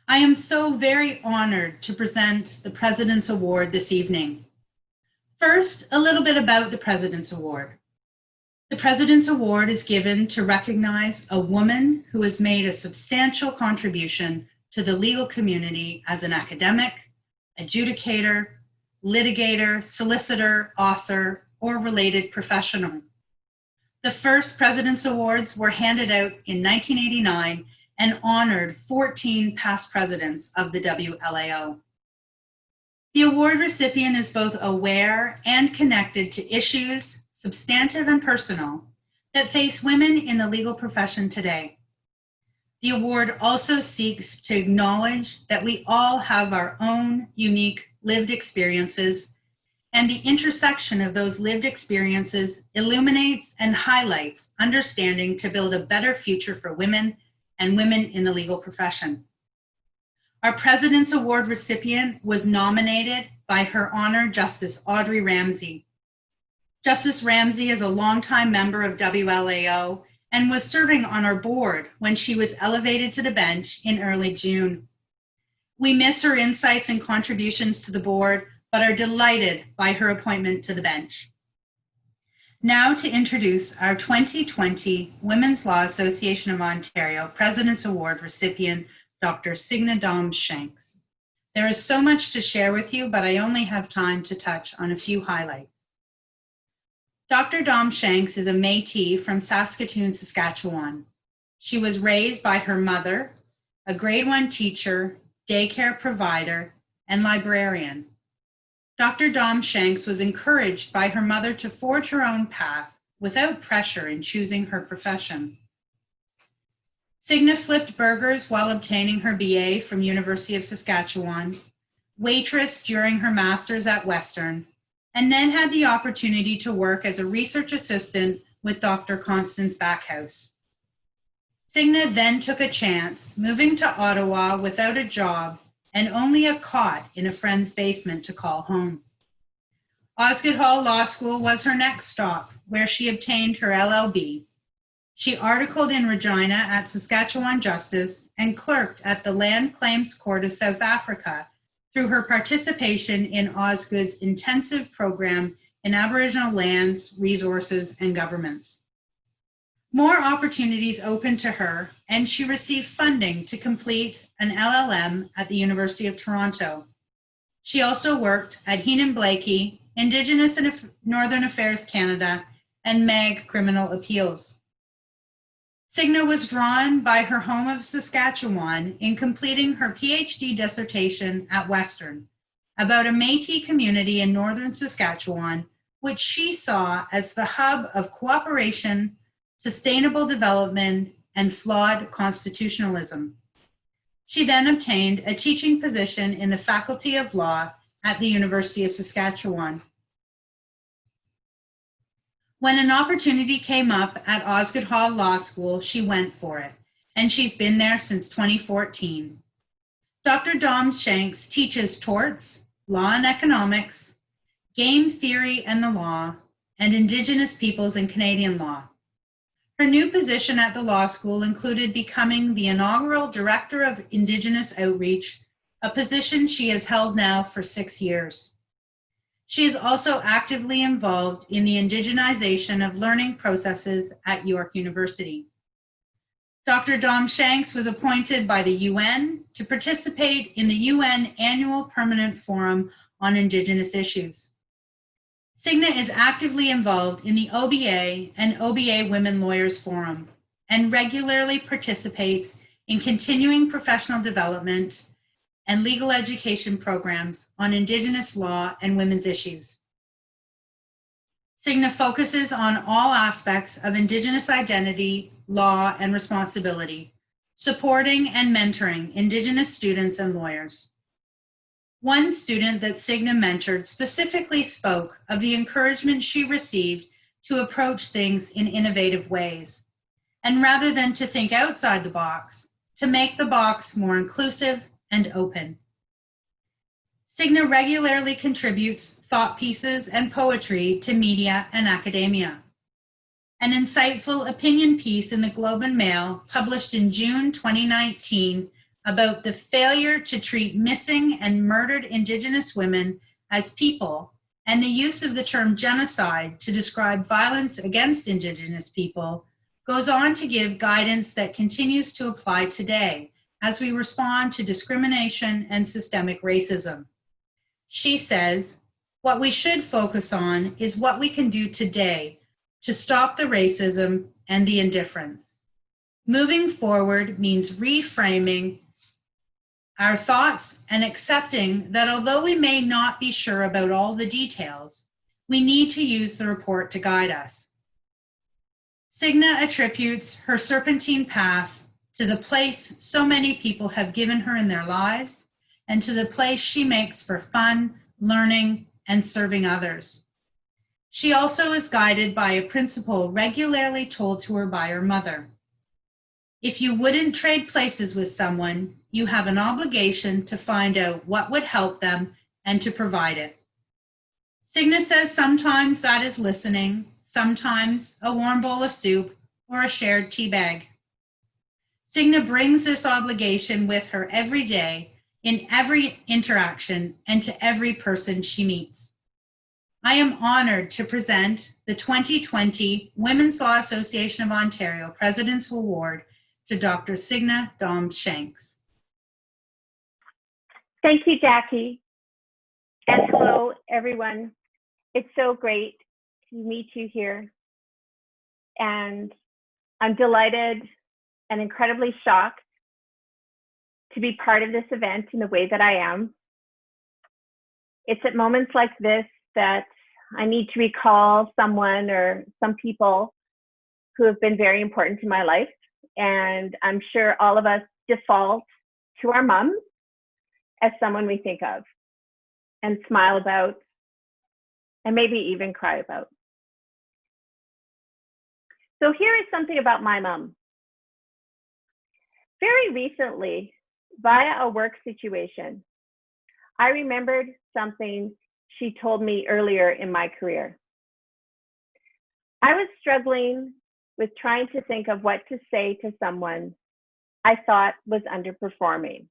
I am so very honored to present the President's Award this evening. First, a little bit about the President's Award. The President's Award is given to recognize a woman who has made a substantial contribution to the legal community as an academic, adjudicator, litigator, solicitor, author, or related professional. The first President's Awards were handed out in 1989 and honored 14 past presidents of the WLAO. The award recipient is both aware and connected to issues, substantive and personal, that face women in the legal profession today. The award also seeks to acknowledge that we all have our own unique lived experiences, and the intersection of those lived experiences illuminates and highlights understanding to build a better future for women and women in the legal profession. Our President's Award recipient was nominated by Her Honor Justice Audrey Ramsey. Justice Ramsey is a longtime member of WLAO and was serving on our board when she was elevated to the bench in early June. We miss her insights and contributions to the board, but are delighted by her appointment to the bench. Now to introduce our 2020 Women's Law Association of Ontario President's Award recipient, Dr. Signa Daum Shanks. There is so much to share with you, but I only have time to touch on a few highlights. Dr. Daum Shanks is a Métis from Saskatoon, Saskatchewan. She was raised by her mother, a grade 1 teacher, daycare provider, and librarian. Dr. Daum Shanks was encouraged by her mother to forge her own path without pressure in choosing her profession. Signa flipped burgers while obtaining her BA from University of Saskatchewan, waitressed during her master's at Western, and then had the opportunity to work as a research assistant with Dr. Constance Backhouse. Signa then took a chance, moving to Ottawa without a job and only a cot in a friend's basement to call home. Osgoode Law School was her next stop, where she obtained her LLB. She articled in Regina at Saskatchewan Justice and clerked at the Land Claims Court of South Africa through her participation in Osgoode's intensive program in Aboriginal lands, resources, and governments. More opportunities opened to her, and she received funding to complete an LLM at the University of Toronto. She also worked at Heenan Blakey, Indigenous and Northern Affairs Canada, and MAG Criminal Appeals. Signa was drawn by her home of Saskatchewan in completing her PhD dissertation at Western about a Métis community in northern Saskatchewan, which she saw as the hub of cooperation, sustainable development, and flawed constitutionalism. She then obtained a teaching position in the Faculty of Law at the University of Saskatchewan. When an opportunity came up at Osgoode Law School, she went for it, and she's been there since 2014. Dr. Daum Shanks teaches torts, law and economics, game theory and the law, and Indigenous peoples and Canadian law. Her new position at the law school included becoming the inaugural Director of Indigenous Outreach, a position she has held now for 6 years. She is also actively involved in the indigenization of learning processes at York University. Dr. Daum Shanks was appointed by the UN to participate in the UN Annual Permanent Forum on Indigenous Issues. Signa is actively involved in the OBA and OBA Women Lawyers Forum and regularly participates in continuing professional development and legal education programs on Indigenous law and women's issues. Signa focuses on all aspects of Indigenous identity, law, and responsibility, supporting and mentoring Indigenous students and lawyers. One student that Signa mentored specifically spoke of the encouragement she received to approach things in innovative ways, and rather than to think outside the box, to make the box more inclusive and open. Signa regularly contributes thought pieces and poetry to media and academia. an insightful opinion piece in the Globe and Mail published in June 2019 about the failure to treat missing and murdered Indigenous women as people and the use of the term genocide to describe violence against Indigenous people goes on to give guidance that continues to apply today as we respond to discrimination and systemic racism. She says, what we should focus on is what we can do today to stop the racism and the indifference. Moving forward means reframing our thoughts and accepting that although we may not be sure about all the details, we need to use the report to guide us. Signa attributes her serpentine path to the place so many people have given her in their lives and to the place she makes for fun, learning, and serving others. She also is guided by a principle regularly told to her by her mother. If you wouldn't trade places with someone, you have an obligation to find out what would help them and to provide it. Signa says sometimes that is listening, sometimes a warm bowl of soup or a shared tea bag. Signa brings this obligation with her every day in every interaction and to every person she meets. I am honored to present the 2020 Women's Law Association of Ontario President's Award to Dr. Signa Daum Shanks. Thank you, Jackie. And hello, everyone. It's so great to meet you here. And I'm delighted and incredibly shocked to be part of this event in the way that I am. It's at moments like this that I need to recall someone or some people who have been very important to my life. And I'm sure all of us default to our moms as someone we think of and smile about and maybe even cry about. So here is something about my mom. Very recently, via a work situation, I remembered something she told me earlier in my career. I was struggling with trying to think of what to say to someone I thought was underperforming.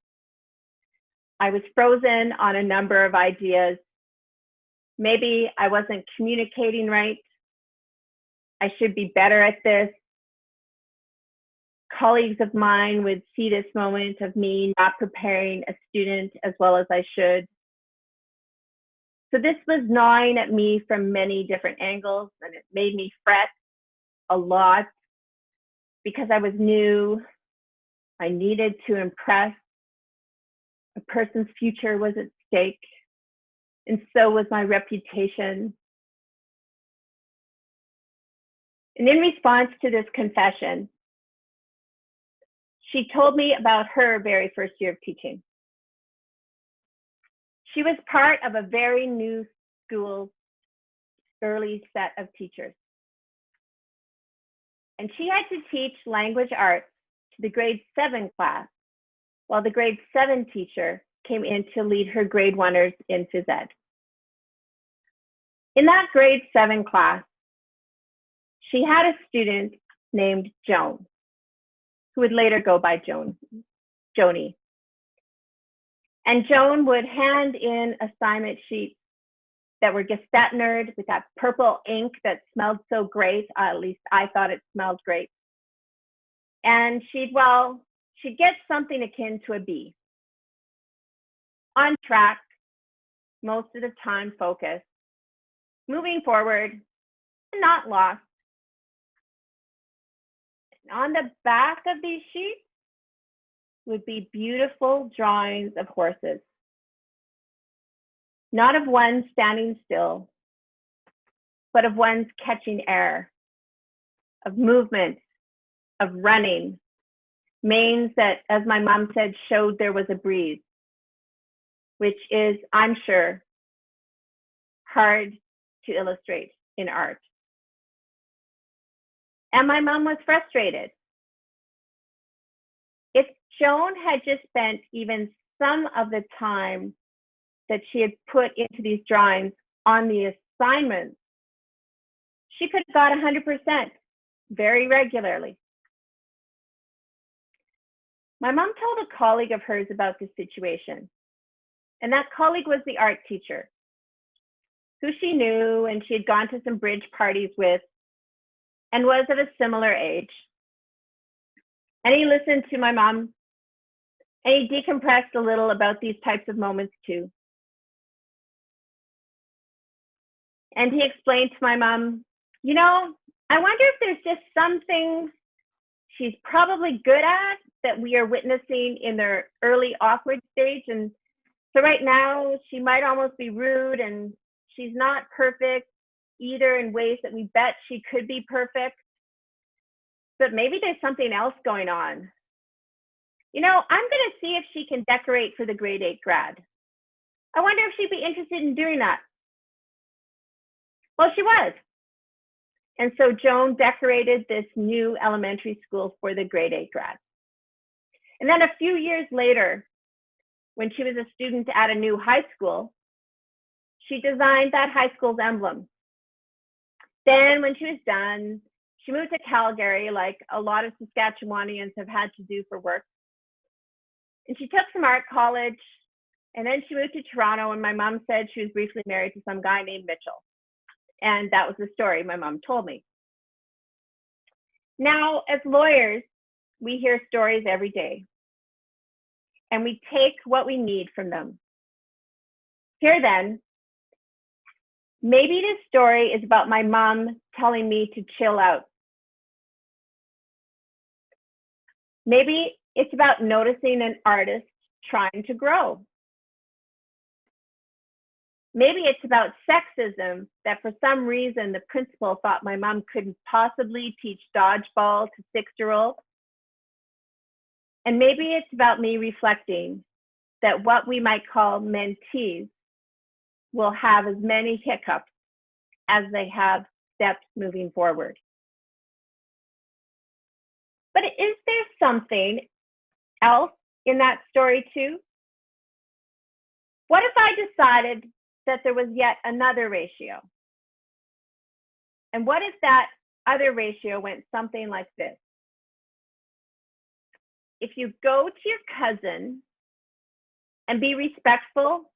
I was frozen on a number of ideas. Maybe I wasn't communicating right. I should be better at this. Colleagues of mine would see this moment of me not preparing a student as well as I should. So this was gnawing at me from many different angles, and it made me fret a lot because I was new. I needed to impress. A person's future was at stake, and so was my reputation. And in response to this confession, she told me about her very first year of teaching. She was part of a very new school's early set of teachers. And she had to teach language arts to the grade 7 class, while the grade 7 teacher came in to lead her grade 1ers in phys ed. In that grade 7 class, she had a student named Joan, who would later go by Joni. And Joan would hand in assignment sheets that were gestetnered with that purple ink that smelled so great. At least I thought it smelled great. And she'd get something akin to a B. On track, most of the time focused, moving forward, and not lost. On the back of these sheets would be beautiful drawings of horses, not of one standing still, but of one's catching air, of movement, of running, manes that, as my mom said, showed there was a breeze, which is, I'm sure, hard to illustrate in art. And my mom was frustrated. If Joan had just spent even some of the time that she had put into these drawings on the assignments, she could have got 100%. very regularly. My mom told a colleague of hers about this situation, and that colleague was the art teacher, who she knew and she had gone to some bridge parties with and was of a similar age. And he listened to my mom, and he decompressed a little about these types of moments too. And he explained to my mom, you know, I wonder if there's just some things she's probably good at that we are witnessing in their early awkward stage. And so right now she might almost be rude, and she's not perfect either in ways that we bet she could be perfect. But maybe there's something else going on. You know, I'm going to see if she can decorate for the grade 8 grad. I wonder if she'd be interested in doing that. Well, she was. And so Joan decorated this new elementary school for the grade 8 grad. And then a few years later, when she was a student at a new high school, she designed that high school's emblem. Then when she was done, she moved to Calgary, like a lot of Saskatchewanians have had to do for work. And she took some art college, and then she moved to Toronto, and my mom said she was briefly married to some guy named Mitchell. And that was the story my mom told me. Now, as lawyers, we hear stories every day, and we take what we need from them. Here then, maybe this story is about my mom telling me to chill out. Maybe it's about noticing an artist trying to grow. Maybe it's about sexism, that for some reason the principal thought my mom couldn't possibly teach dodgeball to 6-year-olds. And maybe it's about me reflecting that what we might call mentees will have as many hiccups as they have steps moving forward. But is there something else in that story too? What if I decided that there was yet another ratio? And what if that other ratio went something like this? If you go to your cousin and be respectful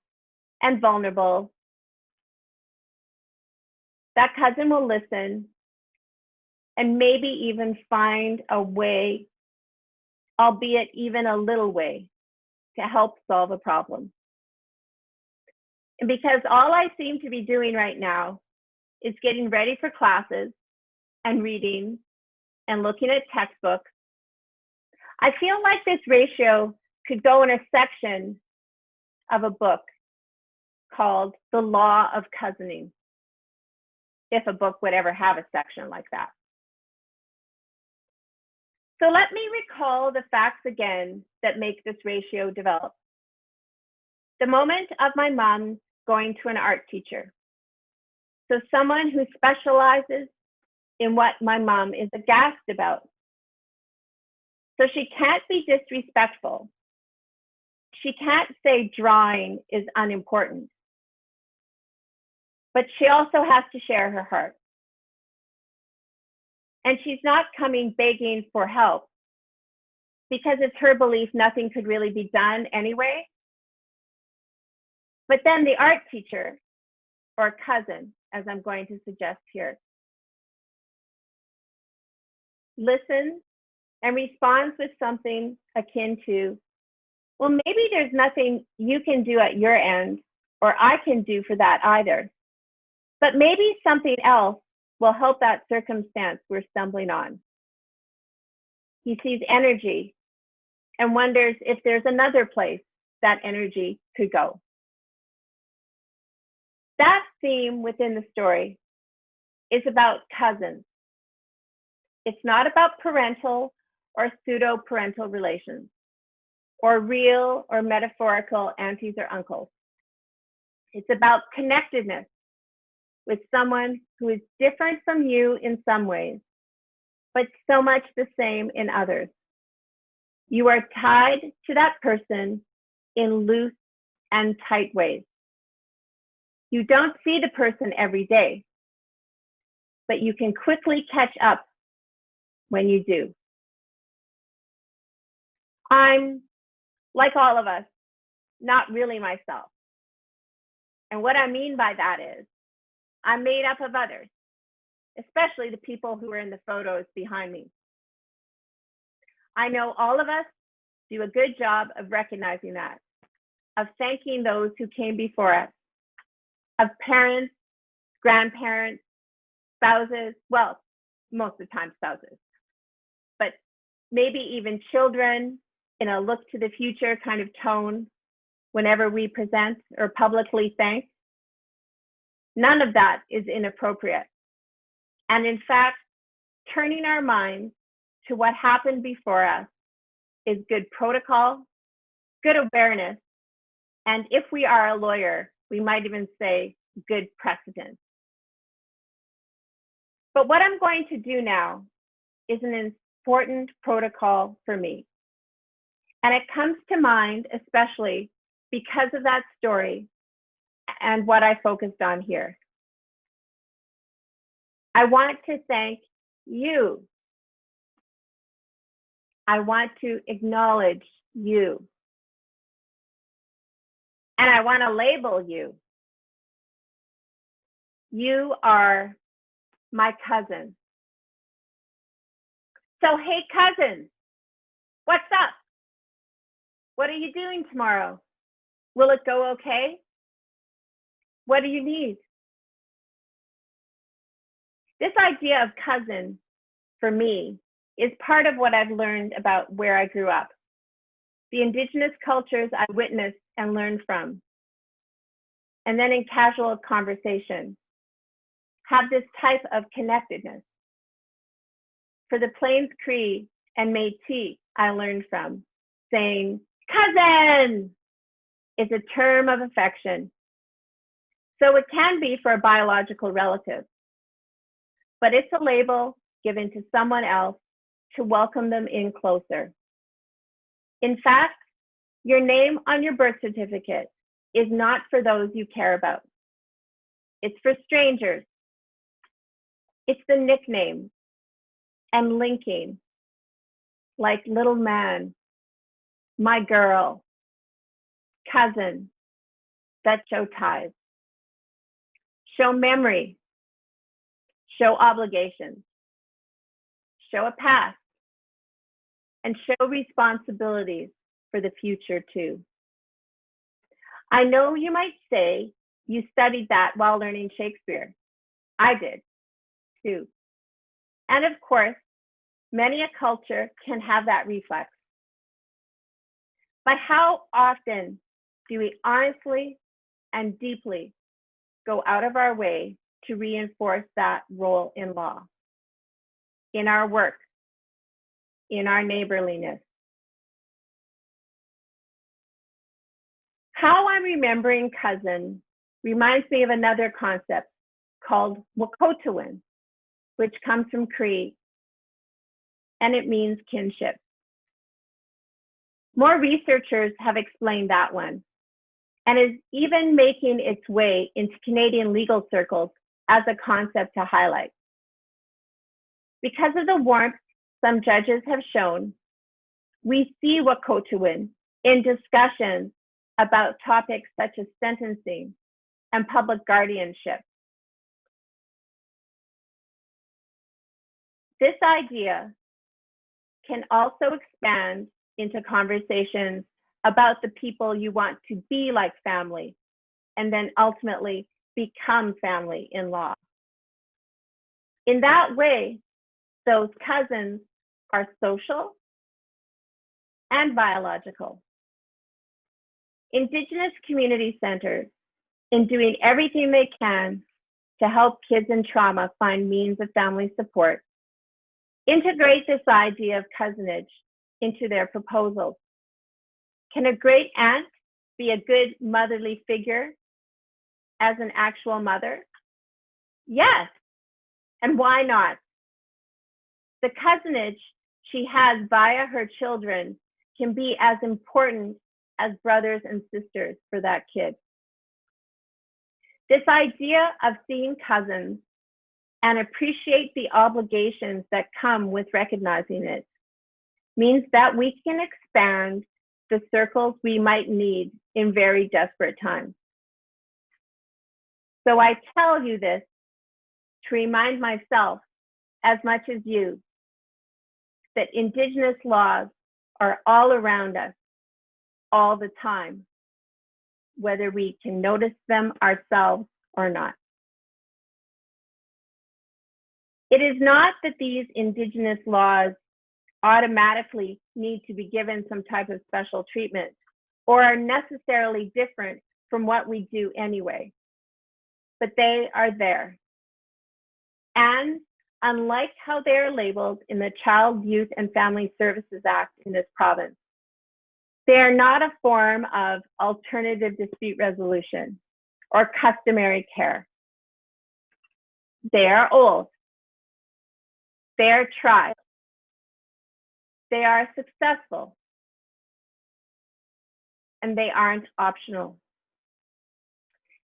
and vulnerable, that cousin will listen and maybe even find a way, albeit even a little way, to help solve a problem. And because all I seem to be doing right now is getting ready for classes and reading and looking at textbooks, I feel like this ratio could go in a section of a book called The Law of Cousining, if a book would ever have a section like that. So let me recall the facts again that make this ratio develop. The moment of my mom going to an art teacher. So someone who specializes in what my mom is aghast about. So she can't be disrespectful. She can't say drawing is unimportant. But she also has to share her heart. And she's not coming begging for help because it's her belief nothing could really be done anyway. But then the art teacher, or cousin, as I'm going to suggest here, listens and responds with something akin to, well, maybe there's nothing you can do at your end, or I can do for that either. But maybe something else will help that circumstance we're stumbling on. He sees energy and wonders if there's another place that energy could go. That theme within the story is about cousins. It's not about parental or pseudo-parental relations, or real or metaphorical aunties or uncles. It's about connectedness with someone who is different from you in some ways, but so much the same in others. You are tied to that person in loose and tight ways. You don't see the person every day, but you can quickly catch up when you do. I'm, like all of us, not really myself. And what I mean by that is, I'm made up of others, especially the people who are in the photos behind me. I know all of us do a good job of recognizing that, of thanking those who came before us, of parents, grandparents, spouses, well, most of the time spouses, but maybe even children in a look to the future kind of tone whenever we present or publicly thank. None of that is inappropriate. And in fact, turning our minds to what happened before us is good protocol, good awareness, and if we are a lawyer, we might even say good precedent. But what I'm going to do now is an important protocol for me. And it comes to mind, especially because of that story and what I focused on here. I want to thank you. I want to acknowledge you. And I want to label you. You are my cousin. So, hey, cousins, what's up? What are you doing tomorrow? Will it go okay? What do you need? This idea of cousin, for me, is part of what I've learned about where I grew up, the Indigenous cultures I witnessed and learned from, and then in casual conversation, have this type of connectedness. For the Plains Cree and Métis I learned from, saying, cousin, is a term of affection. So it can be for a biological relative, but it's a label given to someone else to welcome them in closer. In fact, your name on your birth certificate is not for those you care about. It's for strangers. It's the nickname and linking, like little man, my girl, cousin, that show ties, show memory, show obligations, show a past, and show responsibilities for the future too. I know you might say you studied that while learning Shakespeare. I did too. And of course, many a culture can have that reflex. But how often do we honestly and deeply go out of our way to reinforce that role in law, in our work, in our neighborliness? How I'm remembering cousin reminds me of another concept called Wakotowin, which comes from Cree, and it means kinship. More researchers have explained that one, and is even making its way into Canadian legal circles as a concept to highlight. Because of the warmth some judges have shown, we see Wakotowin in discussions about topics such as sentencing and public guardianship. This idea can also expand into conversations about the people you want to be like family, and then ultimately become family in law. In that way, those cousins are social and biological. Indigenous community centers, in doing everything they can to help kids in trauma find means of family support, integrate this idea of cousinage into their proposals. Can a great aunt be a good motherly figure as an actual mother? Yes, and why not? The cousinage she has via her children can be as important as brothers and sisters for that kid. This idea of seeing cousins and appreciate the obligations that come with recognizing it means that we can expand the circles we might need in very desperate times. So I tell you this to remind myself as much as you that Indigenous laws are all around us all the time, whether we can notice them ourselves or not. It is not that these Indigenous laws automatically need to be given some type of special treatment or are necessarily different from what we do anyway, but they are there. And unlike how they are labeled in the Child, Youth, and Family Services Act in this province, they are not a form of alternative dispute resolution or customary care. They are old. They are tried. They are successful. And they aren't optional.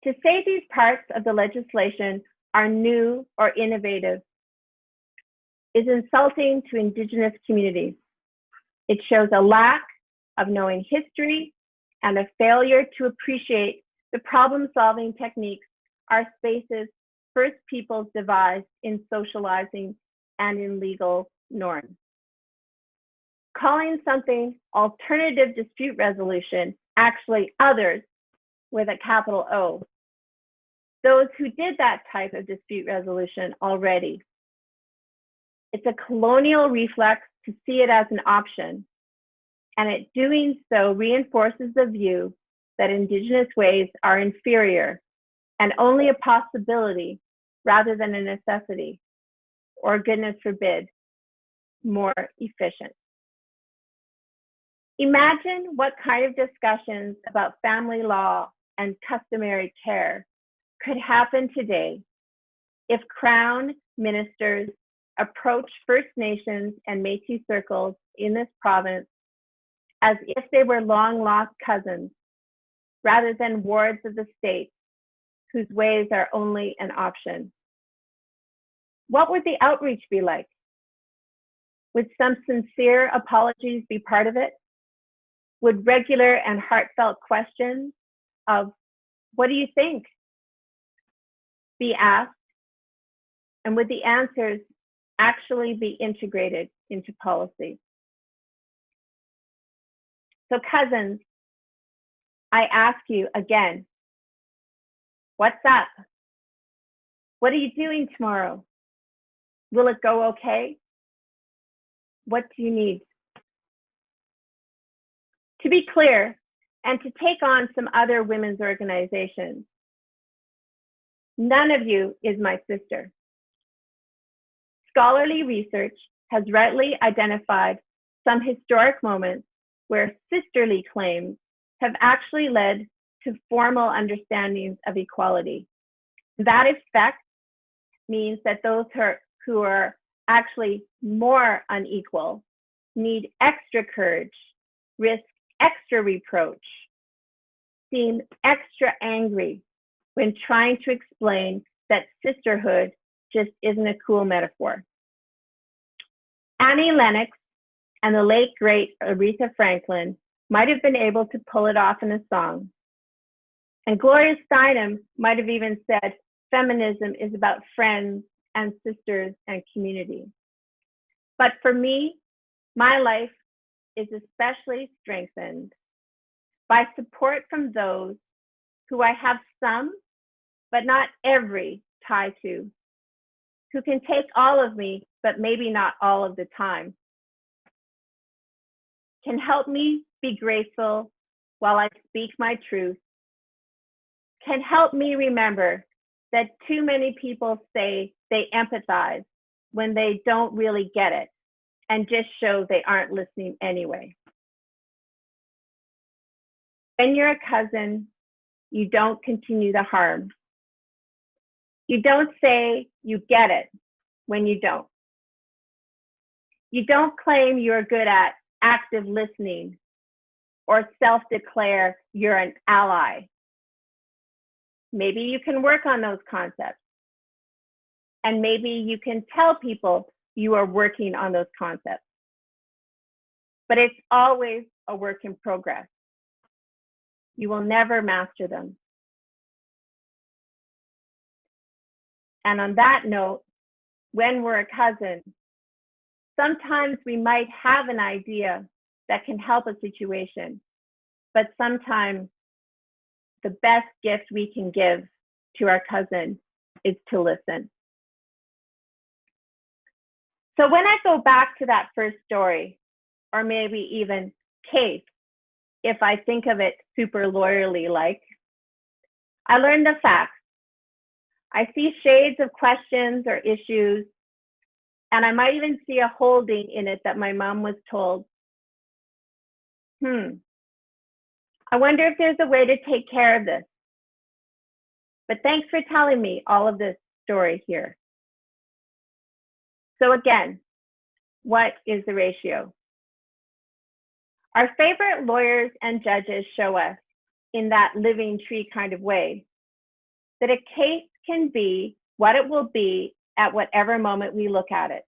To say these parts of the legislation are new or innovative is insulting to Indigenous communities. It shows a lack of knowing history and a failure to appreciate the problem-solving techniques our spaces First Peoples devised in socializing and in legal norms. Calling something alternative dispute resolution actually others with a capital O, those who did that type of dispute resolution already. It's a colonial reflex to see it as an option, and it doing so reinforces the view that Indigenous ways are inferior and only a possibility rather than a necessity, or goodness forbid, more efficient. Imagine what kind of discussions about family law and customary care could happen today if Crown ministers approach First Nations and Métis circles in this province as if they were long-lost cousins, rather than wards of the state whose ways are only an option. What would the outreach be like? Would some sincere apologies be part of it? Would regular and heartfelt questions of, what do you think, be asked? And would the answers actually be integrated into policy? So cousins, I ask you again, what's up? What are you doing tomorrow? Will it go okay? What do you need? To be clear, and to take on some other women's organizations, none of you is my sister. Scholarly research has rightly identified some historic moments where sisterly claims have actually led to formal understandings of equality. That effect means that those who are actually more unequal need extra courage, risk extra reproach, seem extra angry when trying to explain that sisterhood just isn't a cool metaphor. Annie Lennox and the late great Aretha Franklin might have been able to pull it off in a song. And Gloria Steinem might have even said, feminism is about friends and sisters and community. But for me, my life is especially strengthened by support from those who I have some, but not every, tie to, who can take all of me, but maybe not all of the time, can help me be grateful while I speak my truth, can help me remember that too many people say they empathize when they don't really get it and just show they aren't listening anyway. When you're a cousin, you don't continue the harm. You don't say you get it when you don't. You don't claim you're good at active listening or self-declare you're an ally. Maybe you can work on those concepts. And maybe you can tell people you are working on those concepts. But it's always a work in progress. You will never master them. And on that note, when we're a cousin, sometimes we might have an idea that can help a situation, but sometimes the best gift we can give to our cousin is to listen. So when I go back to that first story, or maybe even case, if I think of it super lawyerly like, I learned the facts. I see shades of questions or issues, and I might even see a holding in it that my mom was told, I wonder if there's a way to take care of this. But thanks for telling me all of this story here. So again, what is the ratio? Our favorite lawyers and judges show us, in that living tree kind of way, that a case can be what it will be at whatever moment we look at it.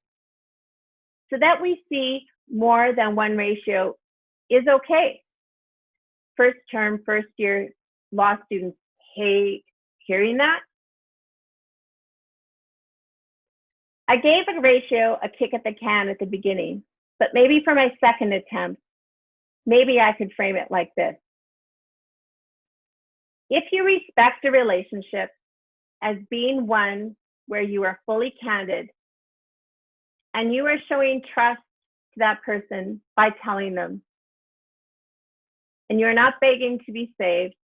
So that we see more than one ratio is okay. First term, first year law students hate hearing that. I gave a ratio a kick at the can at the beginning, but maybe for my second attempt, maybe I could frame it like this. If you respect a relationship as being one where you are fully candid and you are showing trust to that person by telling them, and you're not begging to be saved,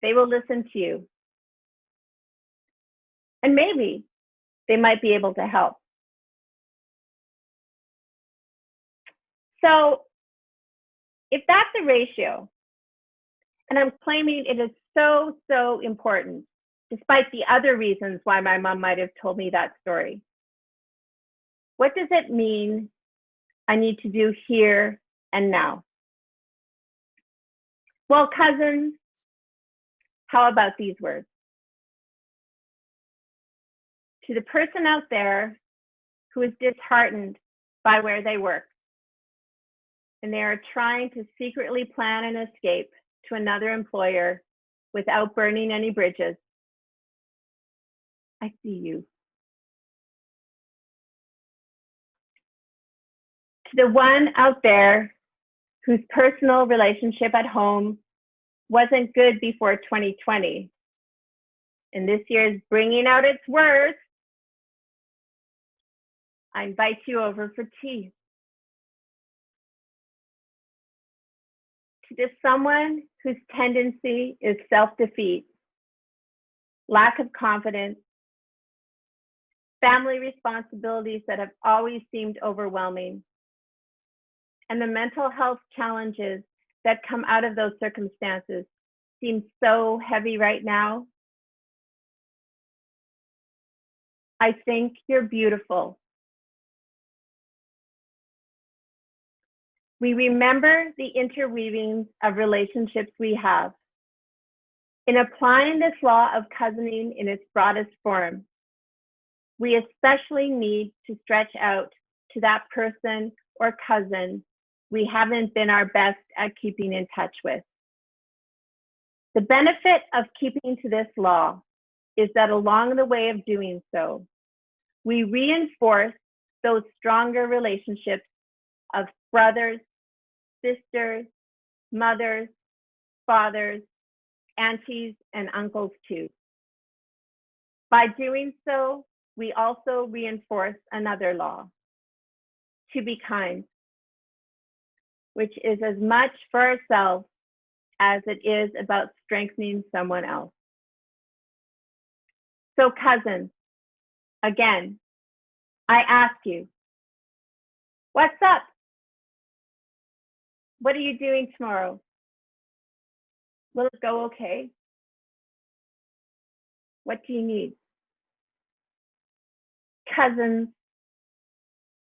they will listen to you. And maybe they might be able to help. So if that's a ratio, and I'm claiming it is so, so important, despite the other reasons why my mom might have told me that story, what does it mean I need to do here and now? Well, cousins, how about these words? To the person out there who is disheartened by where they work, and they are trying to secretly plan an escape to another employer without burning any bridges, I see you. To the one out there whose personal relationship at home wasn't good before 2020, and this year is bringing out its worst, I invite you over for tea. To the someone whose tendency is self-defeat, lack of confidence, family responsibilities that have always seemed overwhelming, and the mental health challenges that come out of those circumstances seem so heavy right now, I think you're beautiful. We remember the interweavings of relationships we have. In applying this law of cousining in its broadest form, we especially need to stretch out to that person or cousin we haven't been our best at keeping in touch with. The benefit of keeping to this law is that along the way of doing so, we reinforce those stronger relationships of brothers, sisters, mothers, fathers, aunties, and uncles too. By doing so, we also reinforce another law, to be kind, which is as much for ourselves as it is about strengthening someone else. So cousins, again, I ask you, what's up? What are you doing tomorrow? Will it go okay? What do you need? Cousins,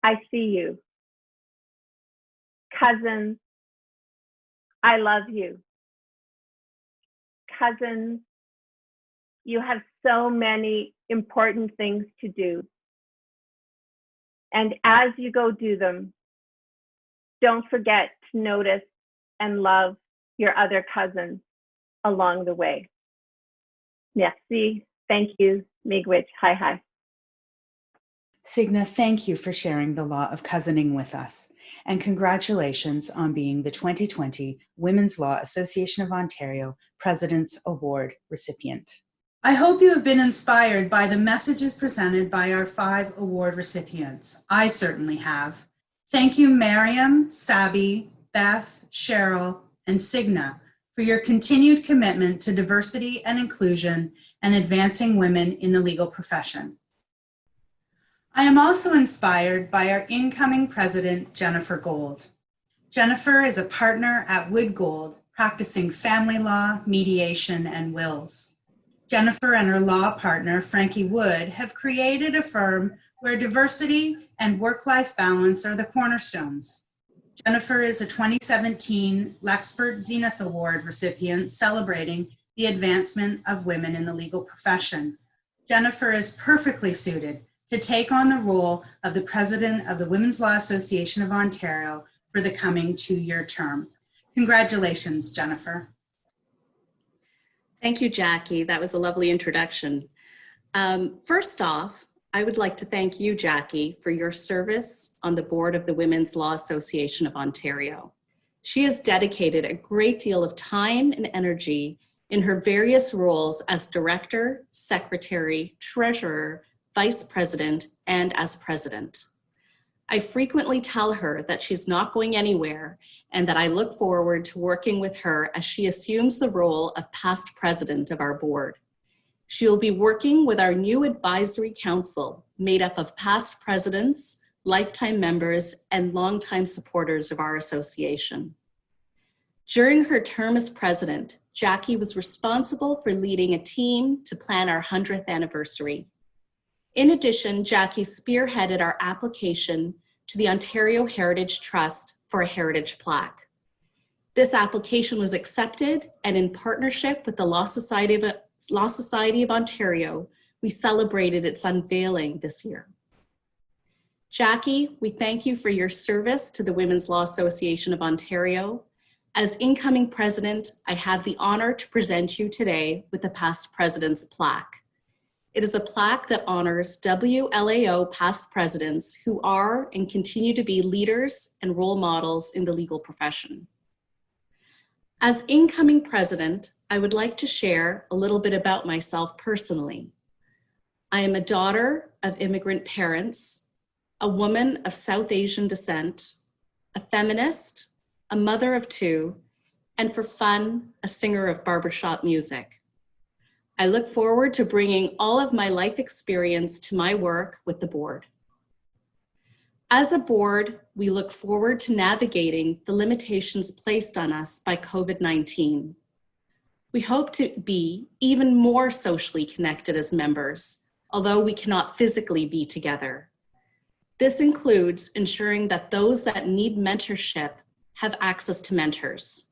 I see you. Cousins, I love you. Cousins, You have so many important things to do. And as you go do them, don't forget to notice and love your other cousins along the way. Merci. Thank you. Miigwech. Hi, hi. Signa, thank you for sharing the law of cousining with us, and congratulations on being the 2020 Women's Law Association of Ontario President's Award recipient. I hope you have been inspired by the messages presented by our 5 award recipients. I certainly have. Thank you, Maryam, Sabih, Beth, Cheryl, and Signa for your continued commitment to diversity and inclusion and advancing women in the legal profession. I am also inspired by our incoming president, Jennifer Gold. Jennifer is a partner at Wood Gold, practicing family law, mediation, and wills. Jennifer and her law partner, Frankie Wood, have created a firm where diversity and work-life balance are the cornerstones. Jennifer is a 2017 Lexpert Zenith Award recipient celebrating the advancement of women in the legal profession. Jennifer is perfectly suited to take on the role of the president of the Women's Law Association of Ontario for the coming 2-year term. Congratulations, Jennifer. Thank you, Jackie. That was a lovely introduction. First off, I would like to thank you, Jackie, for your service on the board of the Women's Law Association of Ontario. She has dedicated a great deal of time and energy in her various roles as director, secretary, treasurer, vice president, and as president. I frequently tell her that she's not going anywhere and that I look forward to working with her as she assumes the role of past president of our board. She will be working with our new advisory council made up of past presidents, lifetime members, and longtime supporters of our association. During her term as president, Jackie was responsible for leading a team to plan our 100th anniversary. In addition, Jackie spearheaded our application to the Ontario Heritage Trust for a heritage plaque. This application was accepted, and in partnership with the Law Society of Ontario, we celebrated its unveiling this year. Jackie, we thank you for your service to the Women's Law Association of Ontario. As incoming president, I have the honor to present you today with the past president's plaque. It is a plaque that honors WLAO past presidents who are and continue to be leaders and role models in the legal profession. As incoming president, I would like to share a little bit about myself personally. I am a daughter of immigrant parents, a woman of South Asian descent, a feminist, a mother of 2, and for fun, a singer of barbershop music. I look forward to bringing all of my life experience to my work with the board. As a board, we look forward to navigating the limitations placed on us by COVID-19. We hope to be even more socially connected as members, although we cannot physically be together. This includes ensuring that those that need mentorship have access to mentors,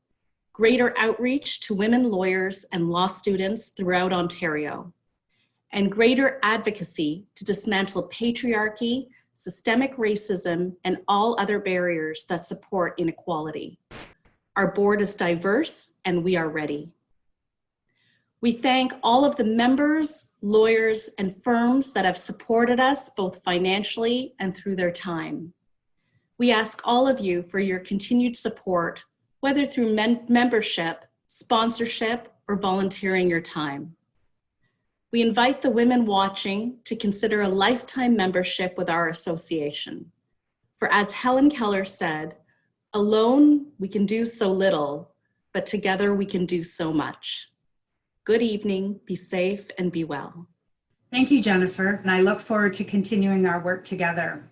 greater outreach to women lawyers and law students throughout Ontario, and greater advocacy to dismantle patriarchy, systemic racism, and all other barriers that support inequality. Our board is diverse, and we are ready. We thank all of the members, lawyers, and firms that have supported us both financially and through their time. We ask all of you for your continued support, whether through membership, sponsorship, or volunteering your time. We invite the women watching to consider a lifetime membership with our association. For as Helen Keller said, alone we can do so little, but together we can do so much. Good evening, be safe, and be well. Thank you, Jennifer, and I look forward to continuing our work together.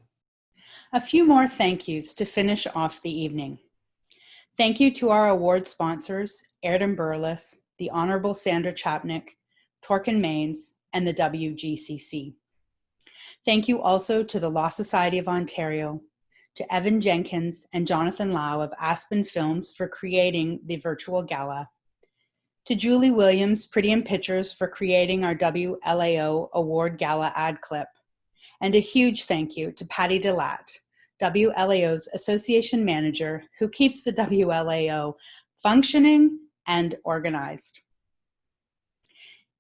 A few more thank yous to finish off the evening. Thank you to our award sponsors, Berlis, the Honourable Sandra Chapnik, Torkin Mains, and the WGCC. Thank you also to the Law Society of Ontario, to Evan Jenkins and Jonathan Lau of Aspen Films for creating the virtual gala, To Julie Williams, Pretty in Pictures, for creating our WLAO Award Gala ad clip. And a huge thank you to Patty Delat, WLAO's Association Manager, who keeps the WLAO functioning and organized.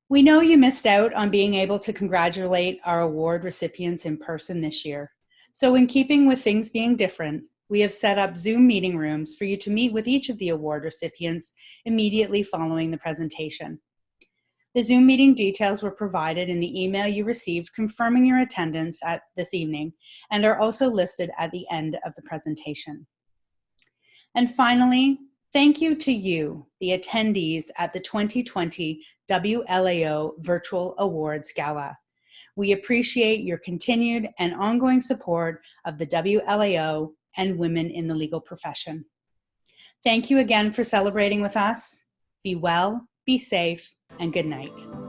We know you missed out on being able to congratulate our award recipients in person this year. So in keeping with things being different, we have set up Zoom meeting rooms for you to meet with each of the award recipients immediately following the presentation. The Zoom meeting details were provided in the email you received confirming your attendance at this evening and are also listed at the end of the presentation. And finally, thank you to you, the attendees at the 2020 WLAO Virtual Awards Gala. We appreciate your continued and ongoing support of the WLAO and women in the legal profession. Thank you again for celebrating with us. Be well, be safe, and good night.